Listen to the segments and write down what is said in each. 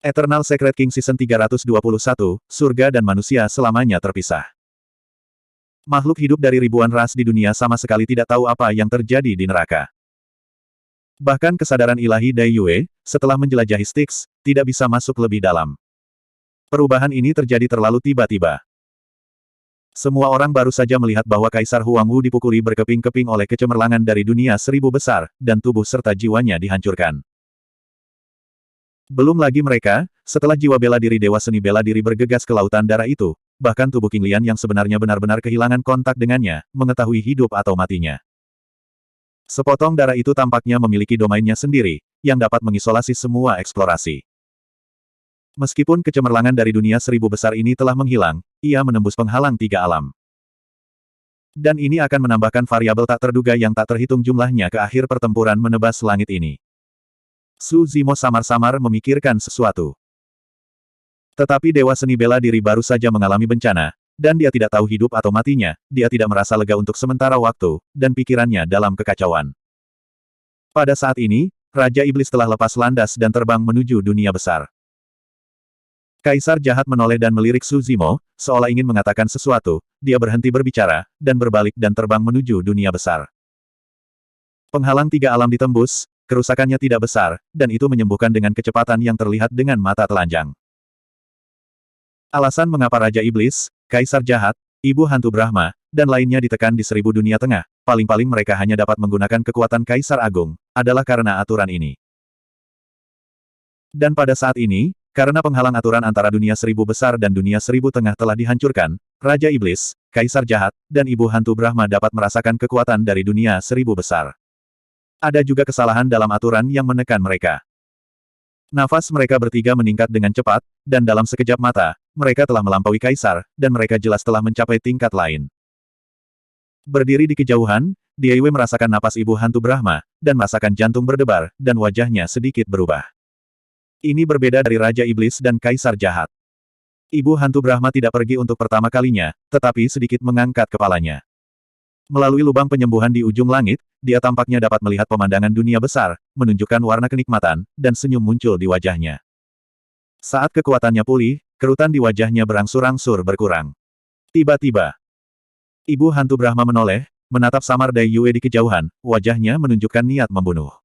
Eternal Secret King Season 321, Surga dan Manusia Selamanya Terpisah. Makhluk hidup dari ribuan ras di dunia sama sekali tidak tahu apa yang terjadi di neraka. Bahkan kesadaran ilahi Dai Yue, setelah menjelajahi Styx, tidak bisa masuk lebih dalam. Perubahan ini terjadi terlalu tiba-tiba. Semua orang baru saja melihat bahwa Kaisar Huang Wu dipukuli berkeping-keping oleh kecemerlangan dari dunia seribu besar, dan tubuh serta jiwanya dihancurkan. Belum lagi mereka, setelah jiwa bela diri Dewa Seni bela diri bergegas ke lautan darah itu, bahkan tubuh King Lian yang sebenarnya benar-benar kehilangan kontak dengannya, mengetahui hidup atau matinya. Sepotong darah itu tampaknya memiliki domainnya sendiri, yang dapat mengisolasi semua eksplorasi. Meskipun kecemerlangan dari dunia seribu besar ini telah menghilang, ia menembus penghalang tiga alam. Dan ini akan menambahkan variabel tak terduga yang tak terhitung jumlahnya ke akhir pertempuran menebas langit ini. Su Zimo samar-samar memikirkan sesuatu. Tetapi Dewa Seni bela diri baru saja mengalami bencana, dan dia tidak tahu hidup atau matinya, dia tidak merasa lega untuk sementara waktu, dan pikirannya dalam kekacauan. Pada saat ini, Raja Iblis telah lepas landas dan terbang menuju dunia besar. Kaisar jahat menoleh dan melirik Su Zimo, seolah ingin mengatakan sesuatu, dia berhenti berbicara, dan berbalik dan terbang menuju dunia besar. Penghalang tiga alam ditembus, kerusakannya tidak besar, dan itu menyembuhkan dengan kecepatan yang terlihat dengan mata telanjang. Alasan mengapa Raja Iblis, Kaisar Jahat, Ibu Hantu Brahma, dan lainnya ditekan di seribu dunia tengah, paling-paling mereka hanya dapat menggunakan kekuatan Kaisar Agung, adalah karena aturan ini. Dan pada saat ini, karena penghalang aturan antara dunia seribu besar dan dunia seribu tengah telah dihancurkan, Raja Iblis, Kaisar Jahat, dan Ibu Hantu Brahma dapat merasakan kekuatan dari dunia seribu besar. Ada juga kesalahan dalam aturan yang menekan mereka. Nafas mereka bertiga meningkat dengan cepat, dan dalam sekejap mata, mereka telah melampaui Kaisar, dan mereka jelas telah mencapai tingkat lain. Berdiri di kejauhan, Dai Yue merasakan napas Ibu Hantu Brahma, dan merasakan jantung berdebar, dan wajahnya sedikit berubah. Ini berbeda dari Raja Iblis dan Kaisar Jahat. Ibu Hantu Brahma tidak pergi untuk pertama kalinya, tetapi sedikit mengangkat kepalanya. Melalui lubang penyembuhan di ujung langit, dia tampaknya dapat melihat pemandangan dunia besar, menunjukkan warna kenikmatan, dan senyum muncul di wajahnya. Saat kekuatannya pulih, kerutan di wajahnya berangsur-angsur berkurang. Tiba-tiba, Ibu Hantu Brahma menoleh, menatap samar Dai Yue di kejauhan, wajahnya menunjukkan niat membunuh.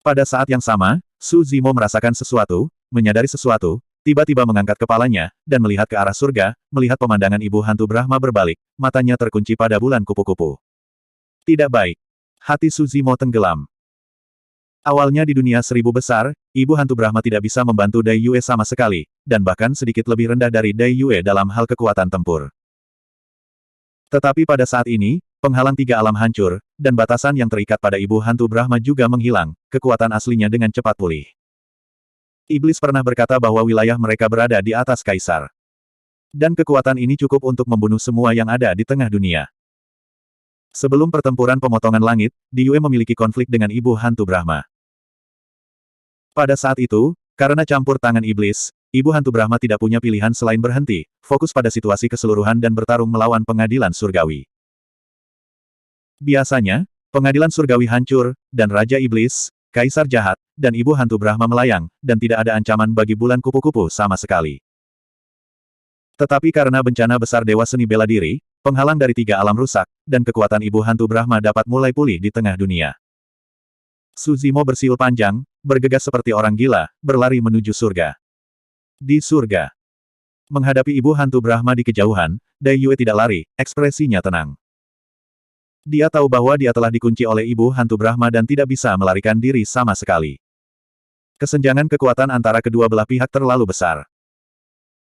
Pada saat yang sama, Su Zimo merasakan sesuatu, menyadari sesuatu, tiba-tiba mengangkat kepalanya, dan melihat ke arah surga, melihat pemandangan Ibu Hantu Brahma berbalik, matanya terkunci pada bulan kupu-kupu. Tidak baik. Hati Su Zimo tenggelam. Awalnya di dunia seribu besar, Ibu Hantu Brahma tidak bisa membantu Dai Yue sama sekali, dan bahkan sedikit lebih rendah dari Dai Yue dalam hal kekuatan tempur. Tetapi pada saat ini, penghalang tiga alam hancur, dan batasan yang terikat pada Ibu Hantu Brahma juga menghilang, kekuatan aslinya dengan cepat pulih. Iblis pernah berkata bahwa wilayah mereka berada di atas Kaisar. Dan kekuatan ini cukup untuk membunuh semua yang ada di tengah dunia. Sebelum pertempuran pemotongan langit, Dai Yue memiliki konflik dengan Ibu Hantu Brahma. Pada saat itu, karena campur tangan iblis, Ibu Hantu Brahma tidak punya pilihan selain berhenti, fokus pada situasi keseluruhan dan bertarung melawan pengadilan surgawi. Biasanya, pengadilan surgawi hancur, dan Raja Iblis, Kaisar Jahat, dan Ibu Hantu Brahma melayang, dan tidak ada ancaman bagi bulan kupu-kupu sama sekali. Tetapi karena bencana besar Dewa Seni bela diri, penghalang dari tiga alam rusak, dan kekuatan Ibu Hantu Brahma dapat mulai pulih di tengah dunia. Su Zimo bersiul panjang, bergegas seperti orang gila, berlari menuju surga. Di surga, menghadapi Ibu Hantu Brahma di kejauhan, Dai Yue tidak lari, ekspresinya tenang. Dia tahu bahwa dia telah dikunci oleh Ibu Hantu Brahma dan tidak bisa melarikan diri sama sekali. Kesenjangan kekuatan antara kedua belah pihak terlalu besar.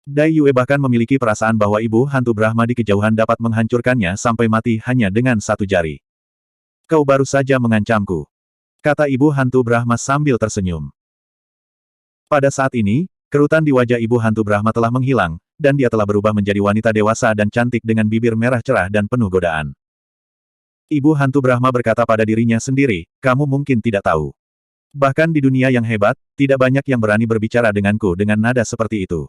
Dai Yue bahkan memiliki perasaan bahwa Ibu Hantu Brahma di kejauhan dapat menghancurkannya sampai mati hanya dengan satu jari. Kau baru saja mengancamku, kata Ibu Hantu Brahma sambil tersenyum. Pada saat ini, kerutan di wajah Ibu Hantu Brahma telah menghilang, dan dia telah berubah menjadi wanita dewasa dan cantik dengan bibir merah cerah dan penuh godaan. Ibu Hantu Brahma berkata pada dirinya sendiri, kamu mungkin tidak tahu. Bahkan di dunia yang hebat, tidak banyak yang berani berbicara denganku dengan nada seperti itu.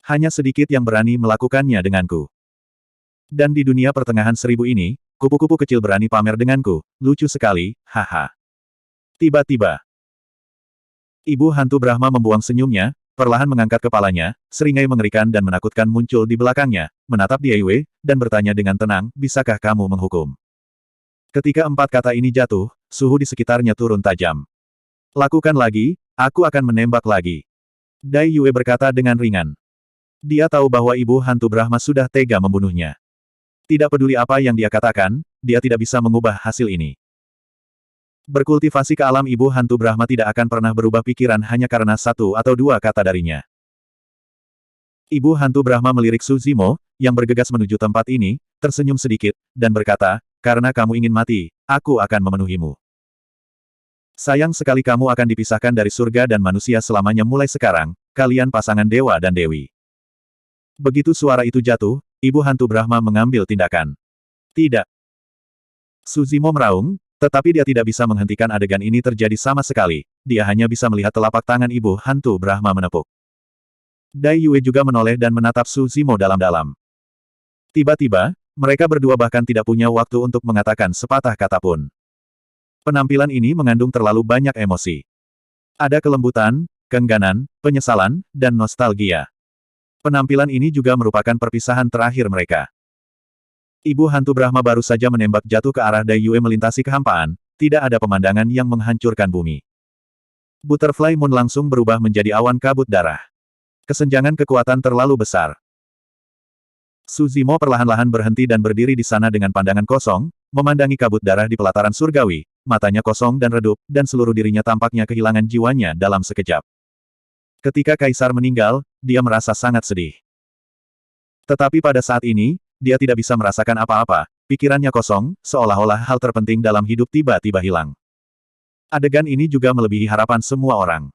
Hanya sedikit yang berani melakukannya denganku. Dan di dunia pertengahan seribu ini, kupu-kupu kecil berani pamer denganku, lucu sekali, haha. Tiba-tiba, Ibu hantu Brahma membuang senyumnya, perlahan mengangkat kepalanya, seringai mengerikan dan menakutkan muncul di belakangnya, menatap Dia Yue, dan bertanya dengan tenang, bisakah kamu menghukum? Ketika 4 kata ini jatuh, suhu di sekitarnya turun tajam. Lakukan lagi, aku akan menembak lagi. Dai Yue berkata dengan ringan. Dia tahu bahwa ibu hantu Brahma sudah tega membunuhnya. Tidak peduli apa yang dia katakan, dia tidak bisa mengubah hasil ini. Berkultivasi ke alam ibu hantu Brahma tidak akan pernah berubah pikiran hanya karena 1 atau 2 kata darinya. Ibu hantu Brahma melirik Su Zimo, yang bergegas menuju tempat ini, tersenyum sedikit, dan berkata, karena kamu ingin mati, aku akan memenuhimu. Sayang sekali kamu akan dipisahkan dari surga dan manusia selamanya mulai sekarang, kalian pasangan dewa dan dewi. Begitu suara itu jatuh, ibu hantu Brahma mengambil tindakan. Tidak. Su Zimo meraung, tetapi dia tidak bisa menghentikan adegan ini terjadi sama sekali, dia hanya bisa melihat telapak tangan ibu hantu Brahma menepuk. Dai Yue juga menoleh dan menatap Su Zimo dalam-dalam. Tiba-tiba, mereka berdua bahkan tidak punya waktu untuk mengatakan sepatah kata pun. Penampilan ini mengandung terlalu banyak emosi. Ada kelembutan, keengganan, penyesalan, dan nostalgia. Penampilan ini juga merupakan perpisahan terakhir mereka. Ibu hantu Brahma baru saja menembak jatuh ke arah Dai Yue melintasi kehampaan, tidak ada pemandangan yang menghancurkan bumi. Butterfly Moon langsung berubah menjadi awan kabut darah. Kesenjangan kekuatan terlalu besar. Su Zimo perlahan-lahan berhenti dan berdiri di sana dengan pandangan kosong, memandangi kabut darah di pelataran surgawi, matanya kosong dan redup, dan seluruh dirinya tampaknya kehilangan jiwanya dalam sekejap. Ketika Kaisar meninggal, dia merasa sangat sedih. Tetapi pada saat ini, dia tidak bisa merasakan apa-apa, pikirannya kosong, seolah-olah hal terpenting dalam hidup tiba-tiba hilang. Adegan ini juga melebihi harapan semua orang.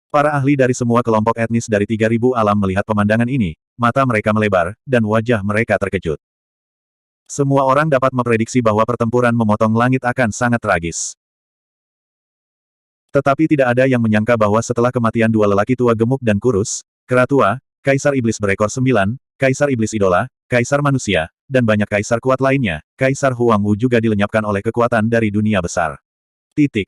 Para ahli dari semua kelompok etnis dari 3.000 alam melihat pemandangan ini, mata mereka melebar, dan wajah mereka terkejut. Semua orang dapat memprediksi bahwa pertempuran memotong langit akan sangat tragis. Tetapi tidak ada yang menyangka bahwa setelah kematian dua lelaki tua gemuk dan kurus, kera tua, Kaisar Iblis berekor 9, Kaisar Iblis Idola, Kaisar Manusia, dan banyak kaisar kuat lainnya, Kaisar Huang Wu juga dilenyapkan oleh kekuatan dari dunia besar. Titik.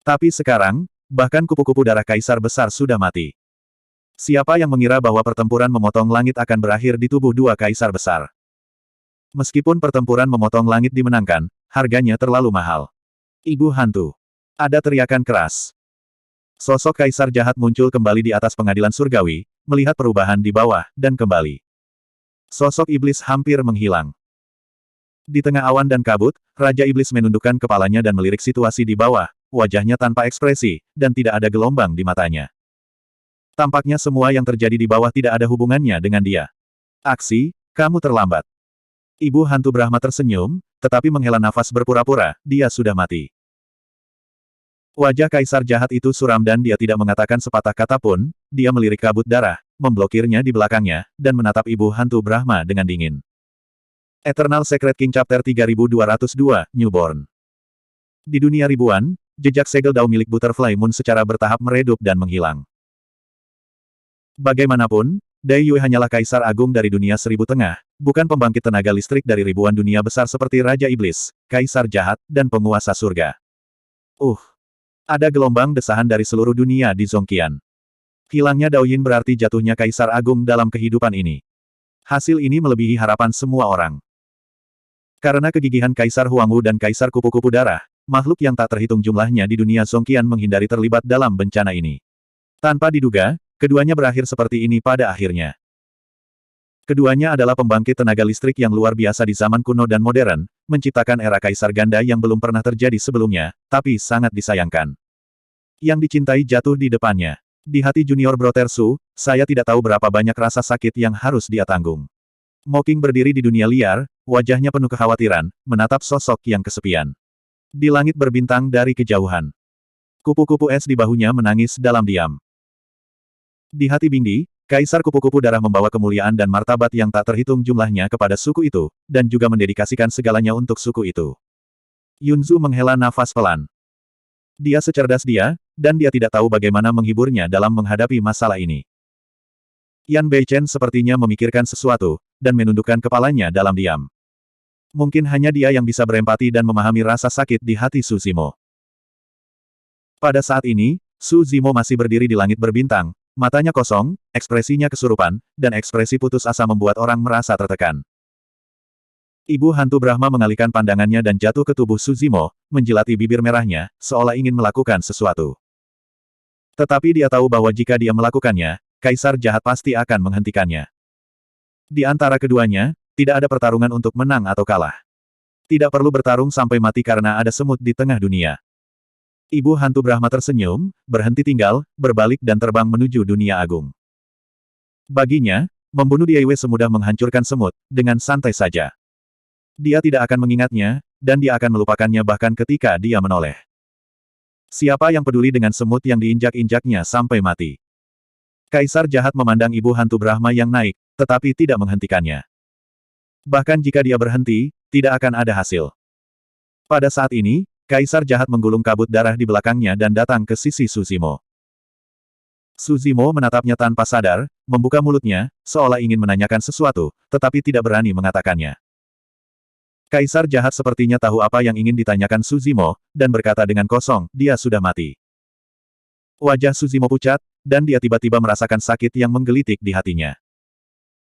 Tapi sekarang, bahkan kupu-kupu darah Kaisar Besar sudah mati. Siapa yang mengira bahwa pertempuran memotong langit akan berakhir di tubuh dua Kaisar Besar? Meskipun pertempuran memotong langit dimenangkan, harganya terlalu mahal. Ibu hantu. Ada teriakan keras. Sosok Kaisar jahat muncul kembali di atas pengadilan surgawi, melihat perubahan di bawah, dan kembali. Sosok iblis hampir menghilang. Di tengah awan dan kabut, Raja Iblis menundukkan kepalanya dan melirik situasi di bawah, wajahnya tanpa ekspresi, dan tidak ada gelombang di matanya. Tampaknya semua yang terjadi di bawah tidak ada hubungannya dengan dia. Aksi, kamu terlambat. Ibu hantu Brahma tersenyum, tetapi menghela nafas berpura-pura, dia sudah mati. Wajah Kaisar jahat itu suram dan dia tidak mengatakan sepatah kata pun, dia melirik kabut darah, memblokirnya di belakangnya, dan menatap ibu hantu Brahma dengan dingin. Eternal Secret King Chapter 3202, Newborn. Di dunia ribuan, jejak segel dao milik Butterfly Moon secara bertahap meredup dan menghilang. Bagaimanapun, Dai Yue hanyalah Kaisar Agung dari dunia Seribu Tengah, bukan pembangkit tenaga listrik dari ribuan dunia besar seperti Raja Iblis, Kaisar Jahat, dan penguasa surga. Ada gelombang desahan dari seluruh dunia di Zhongqian. Hilangnya Dao Yin berarti jatuhnya Kaisar Agung dalam kehidupan ini. Hasil ini melebihi harapan semua orang. Karena kegigihan Kaisar Huang Wu dan Kaisar Kupu-Kupu Darah, makhluk yang tak terhitung jumlahnya di dunia Zhongqian menghindari terlibat dalam bencana ini. Tanpa diduga, keduanya berakhir seperti ini pada akhirnya. Keduanya adalah pembangkit tenaga listrik yang luar biasa di zaman kuno dan modern, menciptakan era Kaisar Ganda yang belum pernah terjadi sebelumnya, tapi sangat disayangkan. Yang dicintai jatuh di depannya. Di hati Junior Brother Su, saya tidak tahu berapa banyak rasa sakit yang harus dia tanggung. Mocking berdiri di dunia liar, wajahnya penuh kekhawatiran, menatap sosok yang kesepian. Di langit berbintang dari kejauhan. Kupu-kupu es di bahunya menangis dalam diam. Di hati Bingdi, Kaisar Kupu-Kupu Darah membawa kemuliaan dan martabat yang tak terhitung jumlahnya kepada suku itu, dan juga mendedikasikan segalanya untuk suku itu. Yunzu menghela nafas pelan. Dia secerdas dia, dan dia tidak tahu bagaimana menghiburnya dalam menghadapi masalah ini. Yan Beichen sepertinya memikirkan sesuatu, dan menundukkan kepalanya dalam diam. Mungkin hanya dia yang bisa berempati dan memahami rasa sakit di hati Su Zimo. Pada saat ini, Su Zimo masih berdiri di langit berbintang, matanya kosong, ekspresinya kesurupan, dan ekspresi putus asa membuat orang merasa tertekan. Ibu hantu Brahma mengalihkan pandangannya dan jatuh ke tubuh Su Zimo, menjilati bibir merahnya, seolah ingin melakukan sesuatu. Tetapi dia tahu bahwa jika dia melakukannya, Kaisar Jahat pasti akan menghentikannya. Di antara keduanya, tidak ada pertarungan untuk menang atau kalah. Tidak perlu bertarung sampai mati karena ada semut di tengah dunia. Ibu hantu Brahma tersenyum, berhenti tinggal, berbalik dan terbang menuju dunia agung. Baginya, membunuh Diaiwe semudah menghancurkan semut, dengan santai saja. Dia tidak akan mengingatnya, dan dia akan melupakannya bahkan ketika dia menoleh. Siapa yang peduli dengan semut yang diinjak-injaknya sampai mati? Kaisar Jahat memandang ibu hantu Brahma yang naik, tetapi tidak menghentikannya. Bahkan jika dia berhenti, tidak akan ada hasil. Pada saat ini, Kaisar Jahat menggulung kabut darah di belakangnya dan datang ke sisi Su Zimo. Su Zimo menatapnya tanpa sadar, membuka mulutnya, seolah ingin menanyakan sesuatu, tetapi tidak berani mengatakannya. Kaisar Jahat sepertinya tahu apa yang ingin ditanyakan Su Zimo, dan berkata dengan kosong, dia sudah mati. Wajah Su Zimo pucat, dan dia tiba-tiba merasakan sakit yang menggelitik di hatinya.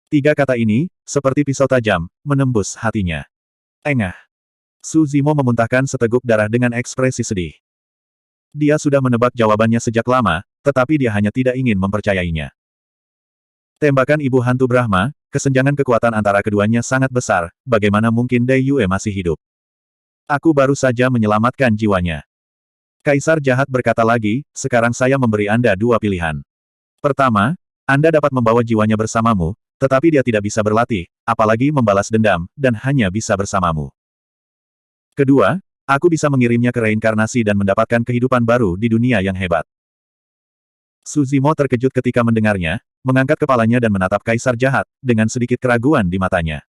3 kata ini, seperti pisau tajam, menembus hatinya. Engah. Su Zimo memuntahkan seteguk darah dengan ekspresi sedih. Dia sudah menebak jawabannya sejak lama, tetapi dia hanya tidak ingin mempercayainya. Tembakan ibu hantu Brahma, kesenjangan kekuatan antara keduanya sangat besar, bagaimana mungkin Dai Yue masih hidup? Aku baru saja menyelamatkan jiwanya. Kaisar Jahat berkata lagi, sekarang saya memberi Anda 2 pilihan. Pertama, Anda dapat membawa jiwanya bersamamu, tetapi dia tidak bisa berlatih, apalagi membalas dendam, dan hanya bisa bersamamu. Kedua, aku bisa mengirimnya ke reinkarnasi dan mendapatkan kehidupan baru di dunia yang hebat. Su Zimo terkejut ketika mendengarnya, mengangkat kepalanya dan menatap Kaisar Jahat, dengan sedikit keraguan di matanya.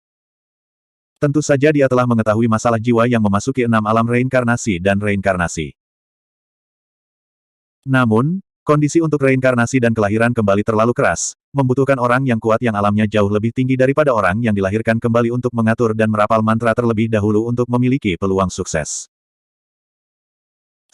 Tentu saja dia telah mengetahui masalah jiwa yang memasuki 6 alam reinkarnasi dan reinkarnasi. Namun, kondisi untuk reinkarnasi dan kelahiran kembali terlalu keras, membutuhkan orang yang kuat yang alamnya jauh lebih tinggi daripada orang yang dilahirkan kembali untuk mengatur dan merapal mantra terlebih dahulu untuk memiliki peluang sukses.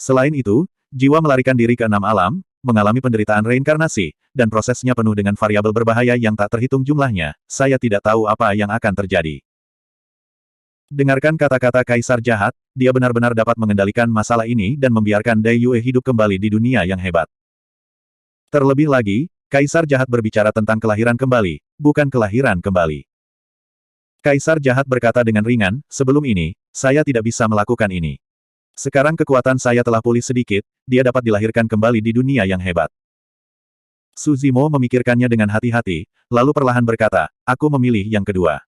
Selain itu, jiwa melarikan diri ke 6 alam, mengalami penderitaan reinkarnasi, dan prosesnya penuh dengan variabel berbahaya yang tak terhitung jumlahnya, saya tidak tahu apa yang akan terjadi. Dengarkan kata-kata Kaisar Jahat, dia benar-benar dapat mengendalikan masalah ini dan membiarkan Dai Yue hidup kembali di dunia yang hebat. Terlebih lagi, Kaisar Jahat berbicara tentang kelahiran kembali, bukan kelahiran kembali. Kaisar Jahat berkata dengan ringan, sebelum ini, saya tidak bisa melakukan ini. Sekarang kekuatan saya telah pulih sedikit, dia dapat dilahirkan kembali di dunia yang hebat. Su Zimo memikirkannya dengan hati-hati, lalu perlahan berkata, aku memilih yang kedua.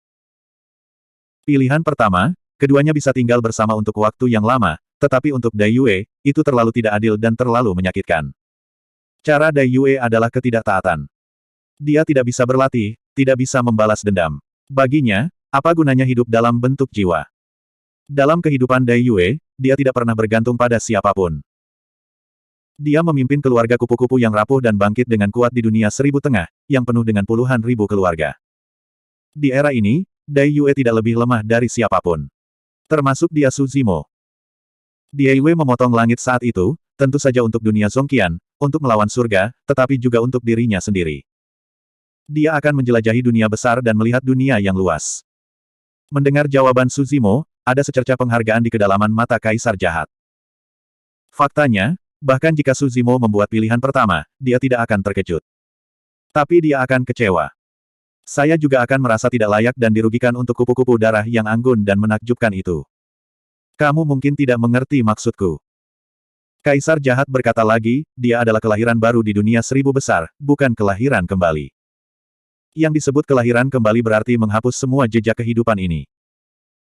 Pilihan pertama, keduanya bisa tinggal bersama untuk waktu yang lama, tetapi untuk Dai Yue, itu terlalu tidak adil dan terlalu menyakitkan. Cara Dai Yue adalah ketidaktaatan. Dia tidak bisa berlatih, tidak bisa membalas dendam. Baginya, apa gunanya hidup dalam bentuk jiwa? Dalam kehidupan Dai Yue, dia tidak pernah bergantung pada siapapun. Dia memimpin keluarga kupu-kupu yang rapuh dan bangkit dengan kuat di dunia 1000 tengah, yang penuh dengan puluhan ribu keluarga. Di era ini, Dai Yue tidak lebih lemah dari siapapun. Termasuk dia Su Zimo. Dai Yue memotong langit saat itu, tentu saja untuk dunia Zongqian, untuk melawan surga, tetapi juga untuk dirinya sendiri. Dia akan menjelajahi dunia besar dan melihat dunia yang luas. Mendengar jawaban Su Zimo, ada secercah penghargaan di kedalaman mata Kaisar Jahat. Faktanya, bahkan jika Su Zimo membuat pilihan pertama, dia tidak akan terkejut. Tapi dia akan kecewa. Saya juga akan merasa tidak layak dan dirugikan untuk kupu-kupu darah yang anggun dan menakjubkan itu. Kamu mungkin tidak mengerti maksudku. Kaisar Jahat berkata lagi, dia adalah kelahiran baru di dunia 1000 besar, bukan kelahiran kembali. Yang disebut kelahiran kembali berarti menghapus semua jejak kehidupan ini.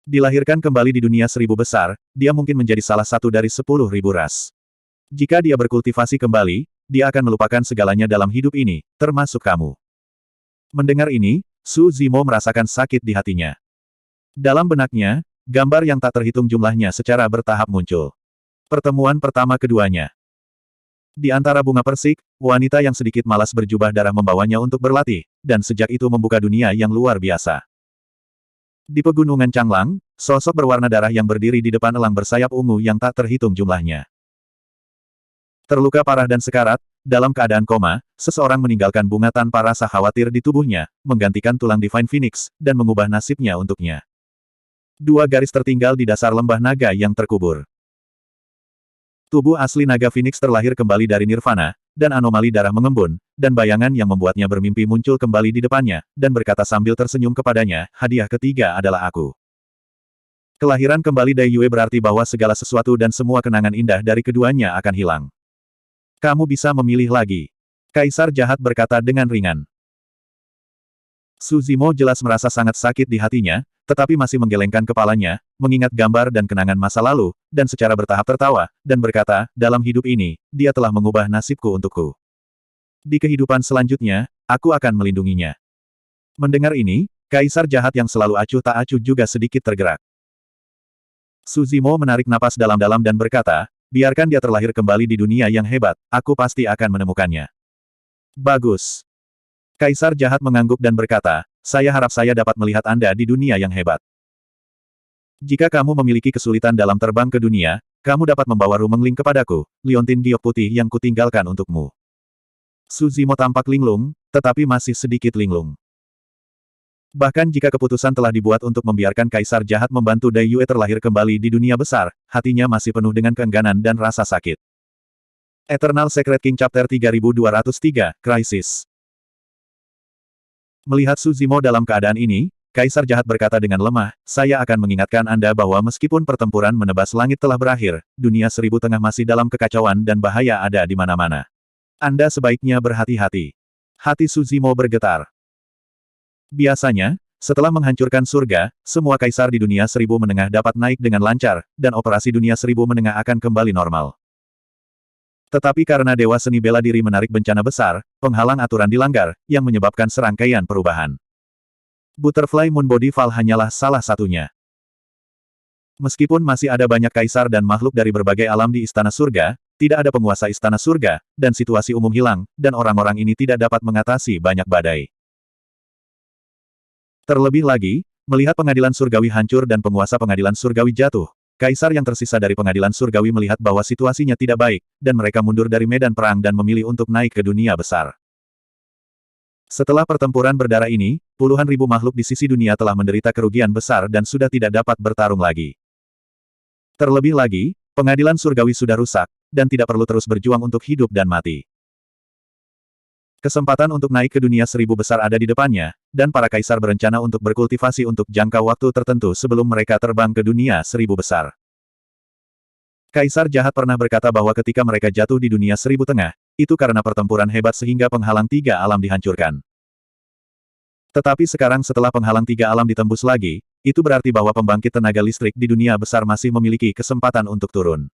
Dilahirkan kembali di dunia 1000 besar, dia mungkin menjadi salah satu dari 10.000 ras. Jika dia berkultivasi kembali, dia akan melupakan segalanya dalam hidup ini, termasuk kamu. Mendengar ini, Su Zimo merasakan sakit di hatinya. Dalam benaknya, gambar yang tak terhitung jumlahnya secara bertahap muncul. Pertemuan pertama keduanya. Di antara bunga persik, wanita yang sedikit malas berjubah darah membawanya untuk berlatih, dan sejak itu membuka dunia yang luar biasa. Di pegunungan Changlang, sosok berwarna darah yang berdiri di depan elang bersayap ungu yang tak terhitung jumlahnya. Terluka parah dan sekarat, dalam keadaan koma, seseorang meninggalkan bunga tanpa rasa khawatir di tubuhnya, menggantikan tulang Divine Phoenix, dan mengubah nasibnya untuknya. Dua garis tertinggal di dasar lembah naga yang terkubur. Tubuh asli naga Phoenix terlahir kembali dari nirvana, dan anomali darah mengembun, dan bayangan yang membuatnya bermimpi muncul kembali di depannya, dan berkata sambil tersenyum kepadanya, hadiah ketiga adalah aku. Kelahiran kembali Dai Yue berarti bahwa segala sesuatu dan semua kenangan indah dari keduanya akan hilang. Kamu bisa memilih lagi. Kaisar jahat berkata dengan ringan. Su Zimo jelas merasa sangat sakit di hatinya, tetapi masih menggelengkan kepalanya, mengingat gambar dan kenangan masa lalu, dan secara bertahap tertawa, dan berkata, dalam hidup ini, dia telah mengubah nasibku untukku. Di kehidupan selanjutnya, aku akan melindunginya. Mendengar ini, Kaisar jahat yang selalu acuh tak acuh juga sedikit tergerak. Su Zimo menarik napas dalam-dalam dan berkata, biarkan dia terlahir kembali di dunia yang hebat, aku pasti akan menemukannya. Bagus. Kaisar jahat mengangguk dan berkata, saya harap saya dapat melihat Anda di dunia yang hebat. Jika kamu memiliki kesulitan dalam terbang ke dunia, kamu dapat membawa Rumengling kepadaku, liontin giok putih yang kutinggalkan untukmu. Su Zimo tampak linglung, tetapi masih sedikit linglung. Bahkan jika keputusan telah dibuat untuk membiarkan Kaisar jahat membantu Dai Yue terlahir kembali di dunia besar, hatinya masih penuh dengan keengganan dan rasa sakit. Eternal Secret King Chapter 3203, Crisis. Melihat Su Zimo dalam keadaan ini, Kaisar jahat berkata dengan lemah, saya akan mengingatkan Anda bahwa meskipun pertempuran menebas langit telah berakhir, dunia Seribu Tengah masih dalam kekacauan dan bahaya ada di mana-mana. Anda sebaiknya berhati-hati. Hati Su Zimo bergetar. Biasanya, setelah menghancurkan surga, semua kaisar di dunia Seribu Menengah dapat naik dengan lancar, dan operasi dunia Seribu Menengah akan kembali normal. Tetapi karena Dewa Seni Bela Diri menarik bencana besar, penghalang aturan dilanggar, yang menyebabkan serangkaian perubahan. Butterfly Moon Body Fall hanyalah salah satunya. Meskipun masih ada banyak kaisar dan makhluk dari berbagai alam di Istana Surga, tidak ada penguasa Istana Surga, dan situasi umum hilang, dan orang-orang ini tidak dapat mengatasi banyak badai. Terlebih lagi, melihat pengadilan surgawi hancur dan penguasa pengadilan surgawi jatuh, Kaisar yang tersisa dari pengadilan surgawi melihat bahwa situasinya tidak baik, dan mereka mundur dari medan perang dan memilih untuk naik ke dunia besar. Setelah pertempuran berdarah ini, puluhan ribu makhluk di sisi dunia telah menderita kerugian besar dan sudah tidak dapat bertarung lagi. Terlebih lagi, pengadilan surgawi sudah rusak, dan tidak perlu terus berjuang untuk hidup dan mati. Kesempatan untuk naik ke dunia seribu besar ada di depannya, dan para kaisar berencana untuk berkultivasi untuk jangka waktu tertentu sebelum mereka terbang ke dunia seribu besar. Kaisar jahat pernah berkata bahwa ketika mereka jatuh di dunia Seribu Tengah, itu karena pertempuran hebat sehingga penghalang tiga alam dihancurkan. Tetapi sekarang setelah penghalang tiga alam ditembus lagi, itu berarti bahwa pembangkit tenaga listrik di dunia besar masih memiliki kesempatan untuk turun.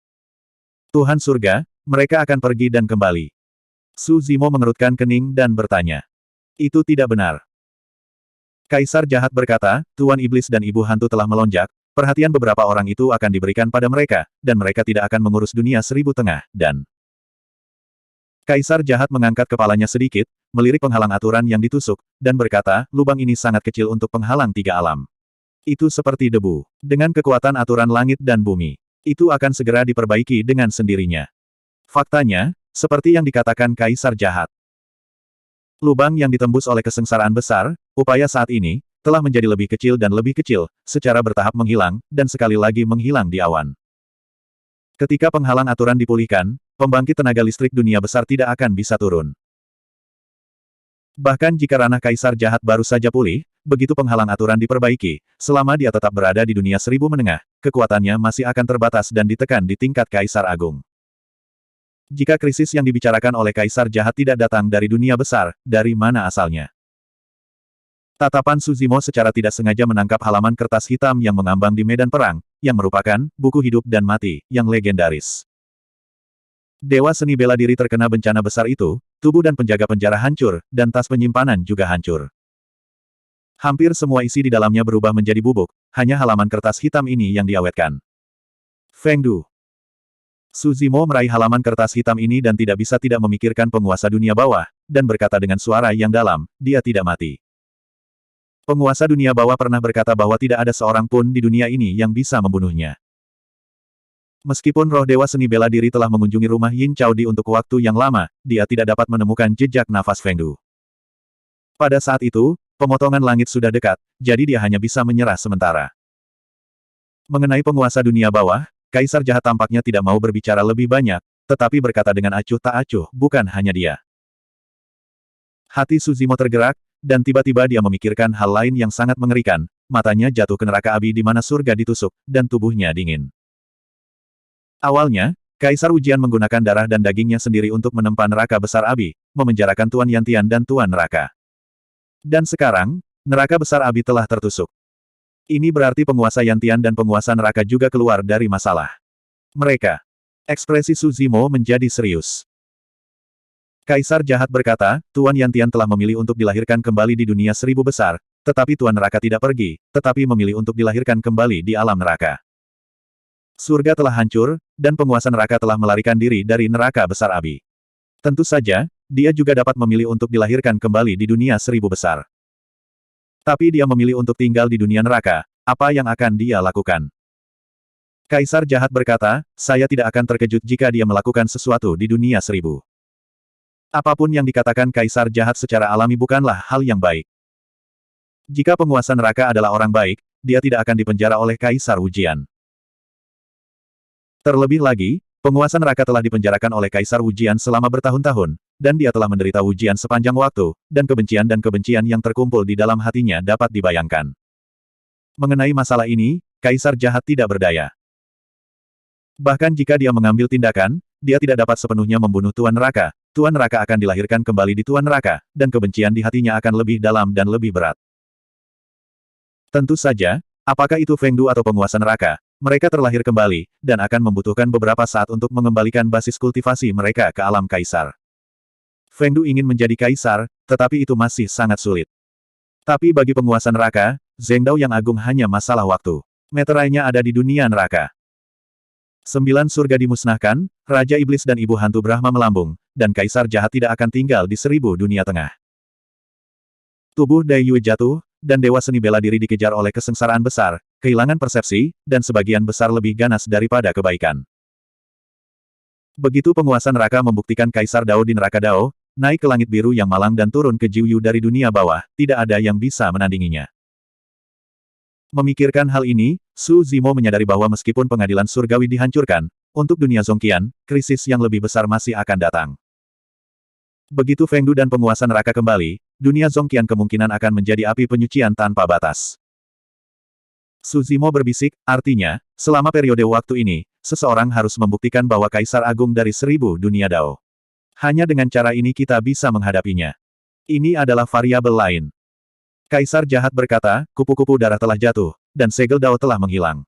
Tuhan surga, mereka akan pergi dan kembali. Su Zimo mengerutkan kening dan bertanya. Itu tidak benar. Kaisar jahat berkata, Tuan Iblis dan Ibu Hantu telah melonjak, perhatian beberapa orang itu akan diberikan pada mereka, dan mereka tidak akan mengurus dunia Seribu Tengah, dan... Kaisar jahat mengangkat kepalanya sedikit, melirik penghalang aturan yang ditusuk, dan berkata, lubang ini sangat kecil untuk penghalang tiga alam. Itu seperti debu. Dengan kekuatan aturan langit dan bumi, itu akan segera diperbaiki dengan sendirinya. Faktanya, seperti yang dikatakan Kaisar jahat. Lubang yang ditembus oleh kesengsaraan besar, upaya saat ini, telah menjadi lebih kecil dan lebih kecil, secara bertahap menghilang, dan sekali lagi menghilang di awan. Ketika penghalang aturan dipulihkan, pembangkit tenaga listrik dunia besar tidak akan bisa turun. Bahkan jika ranah Kaisar jahat baru saja pulih, begitu penghalang aturan diperbaiki, selama dia tetap berada di dunia Seribu Menengah, kekuatannya masih akan terbatas dan ditekan di tingkat Kaisar Agung. Jika krisis yang dibicarakan oleh Kaisar jahat tidak datang dari dunia besar, dari mana asalnya? Tatapan Su Zimo secara tidak sengaja menangkap halaman kertas hitam yang mengambang di medan perang, yang merupakan buku hidup dan mati, yang legendaris. Dewa Seni Bela Diri terkena bencana besar itu, tubuh dan penjaga penjara hancur, dan tas penyimpanan juga hancur. Hampir semua isi di dalamnya berubah menjadi bubuk, hanya halaman kertas hitam ini yang diawetkan. Feng Du. Su Zimo meraih halaman kertas hitam ini dan tidak bisa tidak memikirkan penguasa dunia bawah, dan berkata dengan suara yang dalam, dia tidak mati. Penguasa dunia bawah pernah berkata bahwa tidak ada seorang pun di dunia ini yang bisa membunuhnya. Meskipun roh Dewa Seni Bela Diri telah mengunjungi rumah Yin Chaodi untuk waktu yang lama, dia tidak dapat menemukan jejak nafas Feng Du. Pada saat itu, pemotongan langit sudah dekat, jadi dia hanya bisa menyerah sementara. Mengenai penguasa dunia bawah, Kaisar Jahat tampaknya tidak mau berbicara lebih banyak, tetapi berkata dengan acuh tak acuh, bukan hanya dia. Hati Suzimo tergerak, dan tiba-tiba dia memikirkan hal lain yang sangat mengerikan, matanya jatuh ke neraka api di mana surga ditusuk, dan tubuhnya dingin. Awalnya, Kaisar Wujian menggunakan darah dan dagingnya sendiri untuk menempa neraka besar Abi, memenjarakan Tuan Yantian dan Tuan Neraka. Dan sekarang, neraka besar Abi telah tertusuk. Ini berarti penguasa Yantian dan penguasa neraka juga keluar dari masalah. Mereka. Ekspresi Suzimo menjadi serius. Kaisar Jahat berkata, Tuan Yantian telah memilih untuk dilahirkan kembali di dunia seribu besar, tetapi Tuan Neraka tidak pergi, tetapi memilih untuk dilahirkan kembali di alam neraka. Surga telah hancur, dan penguasa neraka telah melarikan diri dari neraka besar Abi. Tentu saja, dia juga dapat memilih untuk dilahirkan kembali di dunia seribu besar. Tapi dia memilih untuk tinggal di dunia neraka, apa yang akan dia lakukan? Kaisar Jahat berkata, saya tidak akan terkejut jika dia melakukan sesuatu di dunia seribu. Apapun yang dikatakan Kaisar Jahat secara alami bukanlah hal yang baik. Jika penguasa neraka adalah orang baik, dia tidak akan dipenjara oleh Kaisar Wujian. Terlebih lagi, penguasa neraka telah dipenjarakan oleh Kaisar Wujian selama bertahun-tahun, dan dia telah menderita Wujian sepanjang waktu, dan kebencian yang terkumpul di dalam hatinya dapat dibayangkan. Mengenai masalah ini, Kaisar Jahat tidak berdaya. Bahkan jika dia mengambil tindakan, dia tidak dapat sepenuhnya membunuh Tuan Neraka. Tuan Neraka akan dilahirkan kembali di Tuan Neraka, dan kebencian di hatinya akan lebih dalam dan lebih berat. Tentu saja, apakah itu Feng Du atau penguasa neraka, mereka terlahir kembali, dan akan membutuhkan beberapa saat untuk mengembalikan basis kultivasi mereka ke alam kaisar. Feng Du ingin menjadi kaisar, tetapi itu masih sangat sulit. Tapi bagi penguasa neraka, Zheng Dao yang agung hanya masalah waktu. Meterainya ada di dunia neraka. 9 surga dimusnahkan, Raja Iblis dan Ibu Hantu Brahma melambung, dan Kaisar Jahat tidak akan tinggal di 1000 dunia tengah. Tubuh Dai Yue jatuh, dan Dewa Seni Bela Diri dikejar oleh kesengsaraan besar, kehilangan persepsi, dan sebagian besar lebih ganas daripada kebaikan. Begitu penguasa neraka membuktikan Kaisar Dao di neraka Dao, naik ke langit biru yang malang dan turun ke Jiuyu dari dunia bawah, tidak ada yang bisa menandinginya. Memikirkan hal ini, Su Zimo menyadari bahwa meskipun pengadilan surgawi dihancurkan, untuk dunia Zongqian, krisis yang lebih besar masih akan datang. Begitu Feng Du dan penguasa neraka kembali, dunia Zongqian kemungkinan akan menjadi api penyucian tanpa batas. Su Zimo berbisik, artinya, selama periode waktu ini, seseorang harus membuktikan bahwa Kaisar Agung dari 1000 dunia Dao. Hanya dengan cara ini kita bisa menghadapinya. Ini adalah variabel lain. Kaisar Jahat berkata, kupu-kupu darah telah jatuh, dan segel Dao telah menghilang.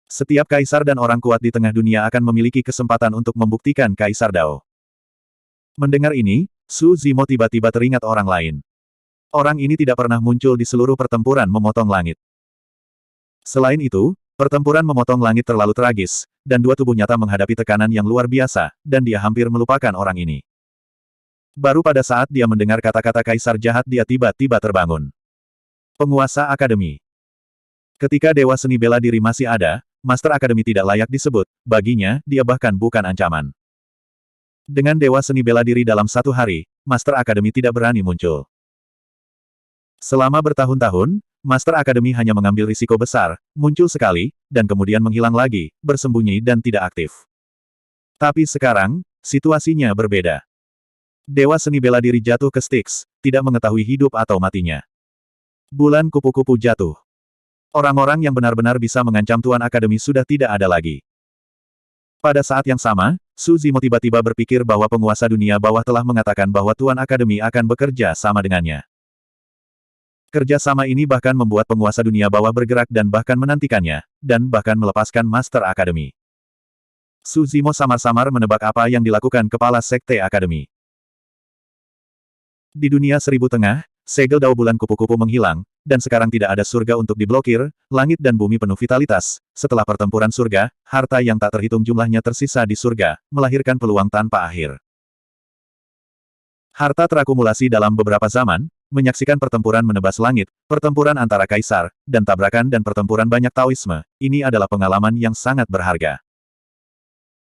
Setiap kaisar dan orang kuat di tengah dunia akan memiliki kesempatan untuk membuktikan Kaisar Dao. Mendengar ini, Su Zimo tiba-tiba teringat orang lain. Orang ini tidak pernah muncul di seluruh pertempuran memotong langit. Selain itu, pertempuran memotong langit terlalu tragis, dan dua tubuh nyata menghadapi tekanan yang luar biasa, dan dia hampir melupakan orang ini. Baru pada saat dia mendengar kata-kata Kaisar Jahat dia tiba-tiba terbangun. Penguasa Akademi. Ketika Dewa Seni Bela Diri masih ada, Master Akademi tidak layak disebut, baginya, dia bahkan bukan ancaman. Dengan Dewa Seni Bela Diri dalam satu hari, Master Akademi tidak berani muncul. Selama bertahun-tahun, Master Akademi hanya mengambil risiko besar, muncul sekali, dan kemudian menghilang lagi, bersembunyi dan tidak aktif. Tapi sekarang, situasinya berbeda. Dewa Seni Bela Diri jatuh ke Styx, tidak mengetahui hidup atau matinya. Bulan kupu-kupu jatuh. Orang-orang yang benar-benar bisa mengancam Tuan Akademi sudah tidak ada lagi. Pada saat yang sama, Su Zimo tiba-tiba berpikir bahwa penguasa dunia bawah telah mengatakan bahwa Tuan Akademi akan bekerja sama dengannya. Kerjasama ini bahkan membuat penguasa dunia bawah bergerak dan bahkan menantikannya, dan bahkan melepaskan Master Akademi. Su Zimo samar-samar menebak apa yang dilakukan kepala Sekte Akademi. Di dunia 1000 tengah, segel Dao bulan kupu-kupu menghilang, dan sekarang tidak ada surga untuk diblokir, langit dan bumi penuh vitalitas. Setelah pertempuran surga, harta yang tak terhitung jumlahnya tersisa di surga, melahirkan peluang tanpa akhir. Harta terakumulasi dalam beberapa zaman, menyaksikan pertempuran menebas langit, pertempuran antara kaisar, dan tabrakan dan pertempuran banyak Taoisme, ini adalah pengalaman yang sangat berharga.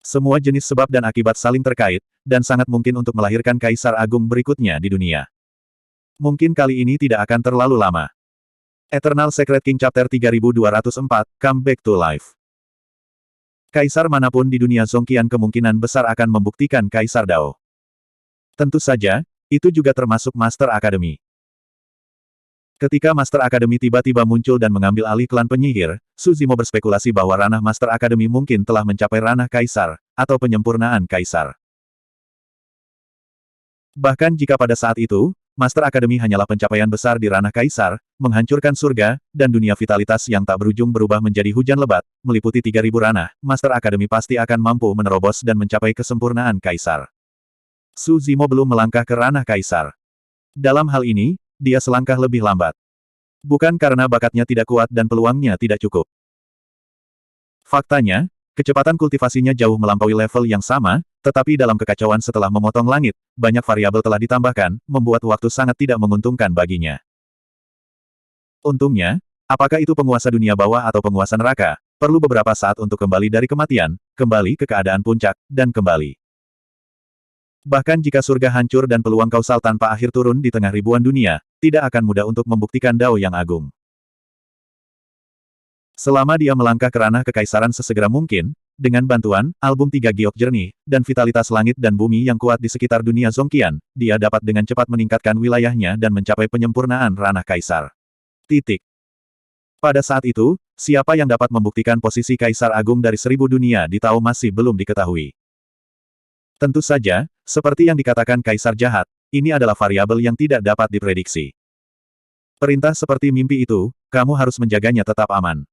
Semua jenis sebab dan akibat saling terkait, dan sangat mungkin untuk melahirkan Kaisar Agung berikutnya di dunia. Mungkin kali ini tidak akan terlalu lama. Eternal Secret King Chapter 3204, Come Back to Life. Kaisar manapun di dunia Zongqian kemungkinan besar akan membuktikan Kaisar Dao. Tentu saja, itu juga termasuk Master Academy. Ketika Master Academy tiba-tiba muncul dan mengambil alih klan penyihir, Su Zimo berspekulasi bahwa ranah Master Academy mungkin telah mencapai ranah Kaisar, atau penyempurnaan Kaisar. Bahkan jika pada saat itu, Master Academy hanyalah pencapaian besar di ranah Kaisar, menghancurkan surga, dan dunia vitalitas yang tak berujung berubah menjadi hujan lebat, meliputi 3.000 ranah, Master Academy pasti akan mampu menerobos dan mencapai kesempurnaan Kaisar. Su Zimo belum melangkah ke ranah Kaisar. Dalam hal ini, dia selangkah lebih lambat. Bukan karena bakatnya tidak kuat dan peluangnya tidak cukup. Faktanya, kecepatan kultivasinya jauh melampaui level yang sama, tetapi dalam kekacauan setelah memotong langit, banyak variabel telah ditambahkan, membuat waktu sangat tidak menguntungkan baginya. Untungnya, apakah itu penguasa dunia bawah atau penguasa neraka, perlu beberapa saat untuk kembali dari kematian, kembali ke keadaan puncak, dan kembali. Bahkan jika surga hancur dan peluang kausal tanpa akhir turun di tengah ribuan dunia, tidak akan mudah untuk membuktikan Dao yang agung. Selama dia melangkah ke ranah kekaisaran sesegera mungkin, dengan bantuan album 3 giok jernih, dan vitalitas langit dan bumi yang kuat di sekitar dunia Zongqian, dia dapat dengan cepat meningkatkan wilayahnya dan mencapai penyempurnaan ranah kaisar. Titik. Pada saat itu, siapa yang dapat membuktikan posisi Kaisar Agung dari 1000 dunia di Tao masih belum diketahui. Tentu saja, seperti yang dikatakan Kaisar Jahat, ini adalah variabel yang tidak dapat diprediksi. Perintah seperti mimpi itu, kamu harus menjaganya tetap aman.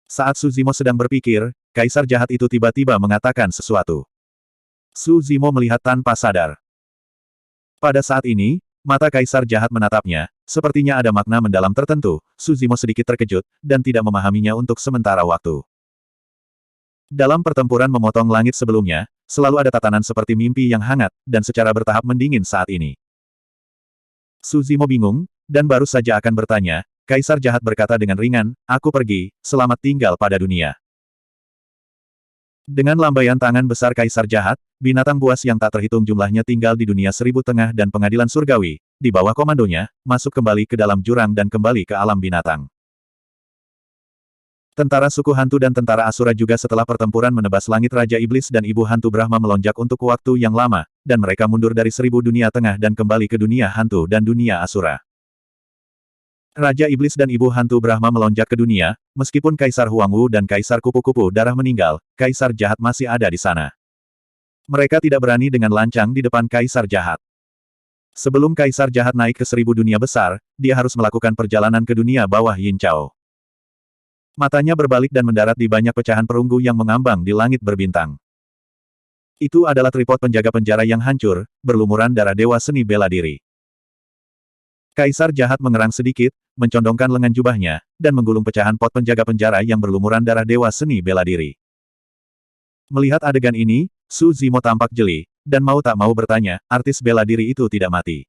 Saat Su Zimo sedang berpikir, Kaisar Jahat itu tiba-tiba mengatakan sesuatu. Su Zimo melihat tanpa sadar. Pada saat ini, mata Kaisar Jahat menatapnya, sepertinya ada makna mendalam tertentu. Su Zimo sedikit terkejut, dan tidak memahaminya untuk sementara waktu. Dalam pertempuran memotong langit sebelumnya, selalu ada tatanan seperti mimpi yang hangat, dan secara bertahap mendingin saat ini. Su Zimo bingung, dan baru saja akan bertanya, Kaisar Jahat berkata dengan ringan, aku pergi, selamat tinggal pada dunia. Dengan lambaian tangan besar Kaisar Jahat, binatang buas yang tak terhitung jumlahnya tinggal di dunia 1000 tengah dan pengadilan surgawi, di bawah komandonya, masuk kembali ke dalam jurang dan kembali ke alam binatang. Tentara suku hantu dan tentara Asura juga setelah pertempuran menebas langit Raja Iblis dan Ibu Hantu Brahma melonjak untuk waktu yang lama, dan mereka mundur dari 1000 dunia tengah dan kembali ke dunia hantu dan dunia Asura. Raja Iblis dan Ibu Hantu Brahma melonjak ke dunia, meskipun Kaisar Huangwu dan Kaisar Kupu-Kupu Darah meninggal, Kaisar Jahat masih ada di sana. Mereka tidak berani dengan lancang di depan Kaisar Jahat. Sebelum Kaisar Jahat naik ke 1000 dunia besar, dia harus melakukan perjalanan ke dunia bawah Yin Chao. Matanya berbalik dan mendarat di banyak pecahan perunggu yang mengambang di langit berbintang. Itu adalah tripod penjaga penjara yang hancur, berlumuran darah dewa seni bela diri. Kaisar Jahat mengerang sedikit, mencondongkan lengan jubahnya, dan menggulung pecahan pot penjaga penjara yang berlumuran darah dewa seni bela diri. Melihat adegan ini, Su Zimo tampak jeli, dan mau tak mau bertanya, artis bela diri itu tidak mati.